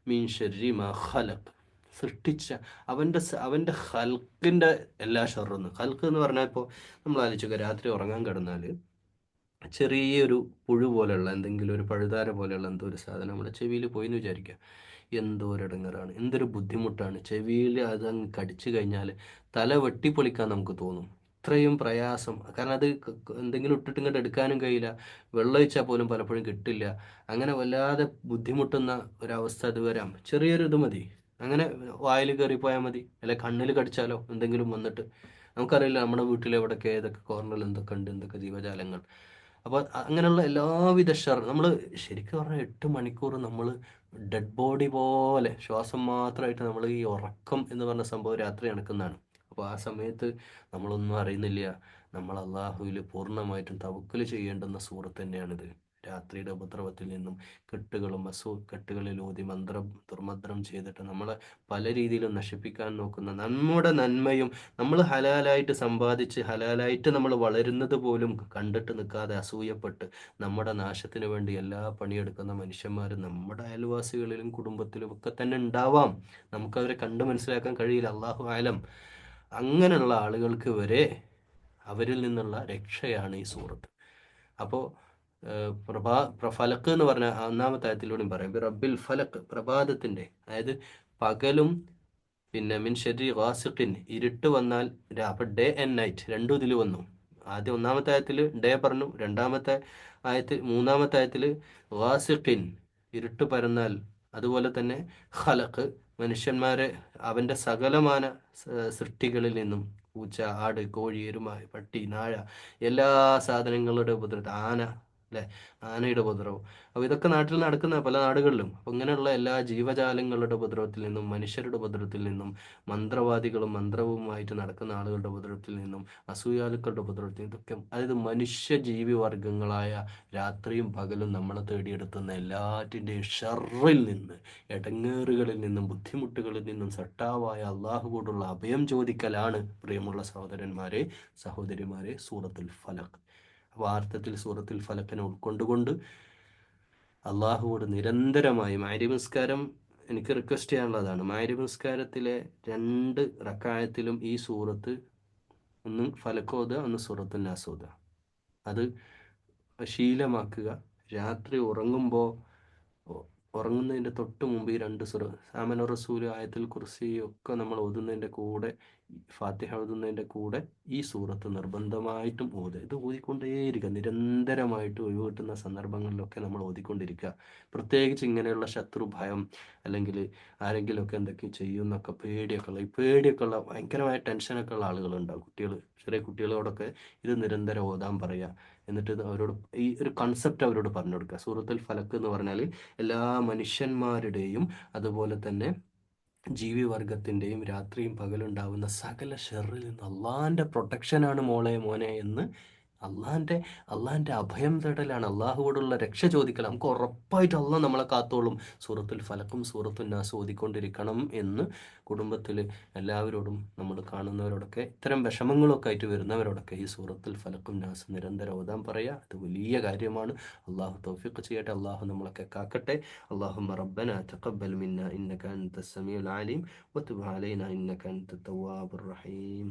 മീൻ ഷർരി മാ ഖലഖ്, സൃഷ്ടിച്ച അവൻ്റെ ഹൽക്കിൻ്റെ എല്ലാ ഷർറൊന്നും. ഹൽക്ക് എന്ന് പറഞ്ഞാൽ ഇപ്പോൾ നമ്മൾ ആലോചിക്കുക, രാത്രി ഉറങ്ങാൻ കിടന്നാൽ ചെറിയൊരു പുഴു പോലെയുള്ള എന്തെങ്കിലും, ഒരു പഴുതാര പോലെയുള്ള എന്തോ ഒരു സാധനം നമ്മുടെ ചെവിയിൽ പോയി എന്ന് വിചാരിക്കുക. എന്തോ ഒരു ഇടങ്ങേറാണ്, എന്തൊരു ബുദ്ധിമുട്ടാണ്. ചെവിയിൽ അതങ്ങ് കടിച്ചു കഴിഞ്ഞാൽ തല വെട്ടിപ്പൊളിക്കാൻ നമുക്ക് തോന്നും. ഇത്രയും പ്രയാസം, കാരണം അത് എന്തെങ്കിലും ഇട്ടിട്ട് ഇങ്ങോട്ട് എടുക്കാനും കഴിയില്ല. വെള്ളം ഒഴിച്ചാൽ പോലും പലപ്പോഴും കിട്ടില്ല. അങ്ങനെ വല്ലാതെ ബുദ്ധിമുട്ടുന്ന ഒരവസ്ഥ അത് വരാം. ചെറിയൊരു ഇത് മതി, അങ്ങനെ വായിൽ കയറിപ്പോയാൽ മതി, അല്ലെ കണ്ണിൽ കടിച്ചാലോ എന്തെങ്കിലും വന്നിട്ട്. നമുക്കറിയില്ല നമ്മുടെ വീട്ടിൽ എവിടെയൊക്കെ ഏതൊക്കെ കോർണറിൽ എന്തൊക്കെ ഉണ്ട്, എന്തൊക്കെ ജീവജാലങ്ങൾ. അപ്പോൾ അങ്ങനെയുള്ള എല്ലാവിധ നമ്മൾ ശരിക്കും പറഞ്ഞാൽ 8 മണിക്കൂർ നമ്മൾ ഡെഡ് ബോഡി പോലെ ശ്വാസം മാത്രമായിട്ട് നമ്മൾ ഈ ഉറക്കം എന്ന് പറഞ്ഞ സംഭവം രാത്രി നടക്കുന്നതാണ്. അപ്പോൾ ആ സമയത്ത് നമ്മളൊന്നും അറിയുന്നില്ല. നമ്മൾ അള്ളാഹുവിൽ പൂർണ്ണമായിട്ടും തവക്കൽ ചെയ്യേണ്ടുന്ന സൂറത്ത് തന്നെയാണിത്. രാത്രിയുടെ ഉപദ്രവത്തിൽ നിന്നും കെട്ടുകളിലൂതി ദുർമന്ത്രം ചെയ്തിട്ട് നമ്മളെ പല രീതിയിലും നശിപ്പിക്കാൻ നോക്കുന്ന, നമ്മുടെ നന്മയും നമ്മൾ ഹലാലായിട്ട് സമ്പാദിച്ച് ഹലാലായിട്ട് നമ്മൾ വളരുന്നത് പോലും കണ്ടിട്ട് നിൽക്കാതെ അസൂയപ്പെട്ട് നമ്മുടെ നാശത്തിന് വേണ്ടി എല്ലാ പണിയെടുക്കുന്ന മനുഷ്യന്മാർ നമ്മുടെ അയൽവാസികളിലും കുടുംബത്തിലും ഒക്കെ തന്നെ ഉണ്ടാവാം. നമുക്കവരെ കണ്ട് മനസ്സിലാക്കാൻ കഴിയില്ല, അള്ളാഹു ആലം. അങ്ങനെയുള്ള ആളുകൾക്ക് വരെ അവരിൽ നിന്നുള്ള രക്ഷയാണ് ഈ സൂറത്ത്. അപ്പോൾ ഫലക്ക് എന്ന് പറഞ്ഞ ഒന്നാമത്തെ ആയത്തിലൂടെയും പറയാം റബ്ബിൽ ഫലക്ക്, പ്രഭാതത്തിന്റെ, അതായത് പകലും പിന്നെ മിൻ ഷെരി ഖാസിഖിൻ, ഇരുട്ട് വന്നാൽ അപ്പൊ ഡേ ആൻഡ് നൈറ്റ് രണ്ടും ഇതിൽ വന്നു. ആദ്യം ഒന്നാമത്തെ ആയത്തിൽ ഡേ പറഞ്ഞു, രണ്ടാമത്തെ മൂന്നാമത്തെ ആയത്തിൽ ഖാസിഖിൻ, ഇരുട്ട് പരന്നാൽ. അതുപോലെ തന്നെ ഖലഖ്, മനുഷ്യന്മാരെ അവന്റെ സകലമാന സൃഷ്ടികളിൽ നിന്നും, പൂച്ച, ആട്, കോഴി, എരുമ, പട്ടി, നായ, എല്ലാ സാധനങ്ങളുടെ ഉപദ്രവം, ആന അല്ലെ, ആനയുടെ ഉപദ്രവം. അപ്പോൾ ഇതൊക്കെ നാട്ടിൽ നടക്കുന്ന പല നാടുകളിലും. അപ്പോൾ ഇങ്ങനെയുള്ള എല്ലാ ജീവജാലങ്ങളുടെ ഉപദ്രവത്തിൽ നിന്നും, മനുഷ്യരുടെ ഉപദ്രവത്തിൽ നിന്നും, മന്ത്രവാദികളും മന്ത്രവുമായിട്ട് നടക്കുന്ന ആളുകളുടെ ഉപദ്രവത്തിൽ നിന്നും, അസൂയാലുക്കളുടെ ഉപദ്രവത്തിൽ നിന്നും, ഇതൊക്കെ അതായത് മനുഷ്യ ജീവി വർഗങ്ങളായ രാത്രിയും പകലും നമ്മളെ തേടിയെടുത്തുന്ന എല്ലാറ്റിൻ്റെയും ഷർറിൽ നിന്ന്, ഇടങ്ങേറുകളിൽ നിന്നും, ബുദ്ധിമുട്ടുകളിൽ നിന്നും സട്ടാവായ അള്ളാഹുവോടുള്ള അഭയം ചോദിക്കലാണ് പ്രിയമുള്ള സഹോദരന്മാരെ, സഹോദരിമാരെ, സൂറത്തുൽ ഫലഖ്. അപ്പോൾ ആ അർത്ഥത്തിൽ സൂറത്തുൽ ഫലക്കിനെ ഉൾക്കൊണ്ടുകൊണ്ട് അള്ളാഹുവോട് നിരന്തരമായി മഗ്‌രിബ് നിസ്കാരം, എനിക്ക് റിക്വസ്റ്റ് ചെയ്യാനുള്ളതാണ്, മഗ്‌രിബ് നിസ്കാരത്തിലെ 2 റക്അത്തിലും ഈ സൂറത്ത്, ഒന്ന് ഫലക്ക് ഓതുക, ഒന്ന് സൂറത്തുൻ നാസ് ഓതുക. അത് ശീലമാക്കുക. രാത്രി ഉറങ്ങുന്നതിൻ്റെ തൊട്ട് മുമ്പ് ഈ 2 ആമന റസൂൽ, ആയത്തുൽ കുർസി ഒക്കെ നമ്മൾ ഓതുന്നതിൻ്റെ കൂടെ, ഫാത്തിഹ ഓതുന്നതിൻ്റെ കൂടെ ഈ സൂറത്ത് നിർബന്ധമായിട്ടും ഓതുക. ഇത് ഓതിക്കൊണ്ടേയിരിക്കുക, നിരന്തരമായിട്ട് ഒഴിവ് കിട്ടുന്ന സന്ദർഭങ്ങളിലൊക്കെ നമ്മൾ ഓതിക്കൊണ്ടിരിക്കുക. പ്രത്യേകിച്ച് ഇങ്ങനെയുള്ള ശത്രു ഭയം, അല്ലെങ്കിൽ ആരെങ്കിലുമൊക്കെ എന്തൊക്കെ ചെയ്യും എന്നൊക്കെ പേടിയൊക്കെ ഉള്ള ഭയങ്കരമായ ടെൻഷനൊക്കെ ഉള്ള ആളുകളുണ്ടാവും. ചെറിയ കുട്ടികളോടൊക്കെ ഇത് നിരന്തരം ഓതാൻ പറയുക. എന്നിട്ട് അവരോട് ഈ ഒരു കൺസെപ്റ്റ് അവരോട് പറഞ്ഞു കൊടുക്കുക. സൂറത്തുൽ ഫലക്ക് എന്ന് പറഞ്ഞാൽ എല്ലാ മനുഷ്യന്മാരുടെയും അതുപോലെ തന്നെ ജീവിവർഗത്തിൻ്റെയും രാത്രിയും പകലുണ്ടാവുന്ന സകല ഷെറിൽ നിന്ന് അള്ളാഹിൻ്റെ പ്രൊട്ടക്ഷനാണ് മോനെ എന്ന് അള്ളാഹിൻ്റെ അഭയം തേടലാണ്, അള്ളാഹുവോടുള്ള രക്ഷ ചോദിക്കൽ. നമുക്ക് ഉറപ്പായിട്ട് അള്ളാഹ് നമ്മളെ കാത്തോളും. സൂറത്തുൽ ഫലക്കും സൂറത്തുൽ നാസ് ഓതിക്കൊണ്ടിരിക്കണം എന്ന് കുടുംബത്തിൽ എല്ലാവരോടും, നമ്മൾ കാണുന്നവരോടൊക്കെ, ഇത്തരം വിഷമങ്ങളൊക്കെ ആയിട്ട് വരുന്നവരോടൊക്കെ ഈ സൂറത്തുൽ ഫലക്കും നാസ് നിരന്തരം ഓതാൻ പറയുക. അത് വലിയ കാര്യമാണ്. അള്ളാഹു തൗഫീഖ് ചെയ്യട്ടെ, അള്ളാഹു നമ്മളൊക്കെ കാക്കട്ടെ. اللهم ربنا تقبل منا إنك أنت السميع العليم وتب علينا إنك أنت التواب الرحيم.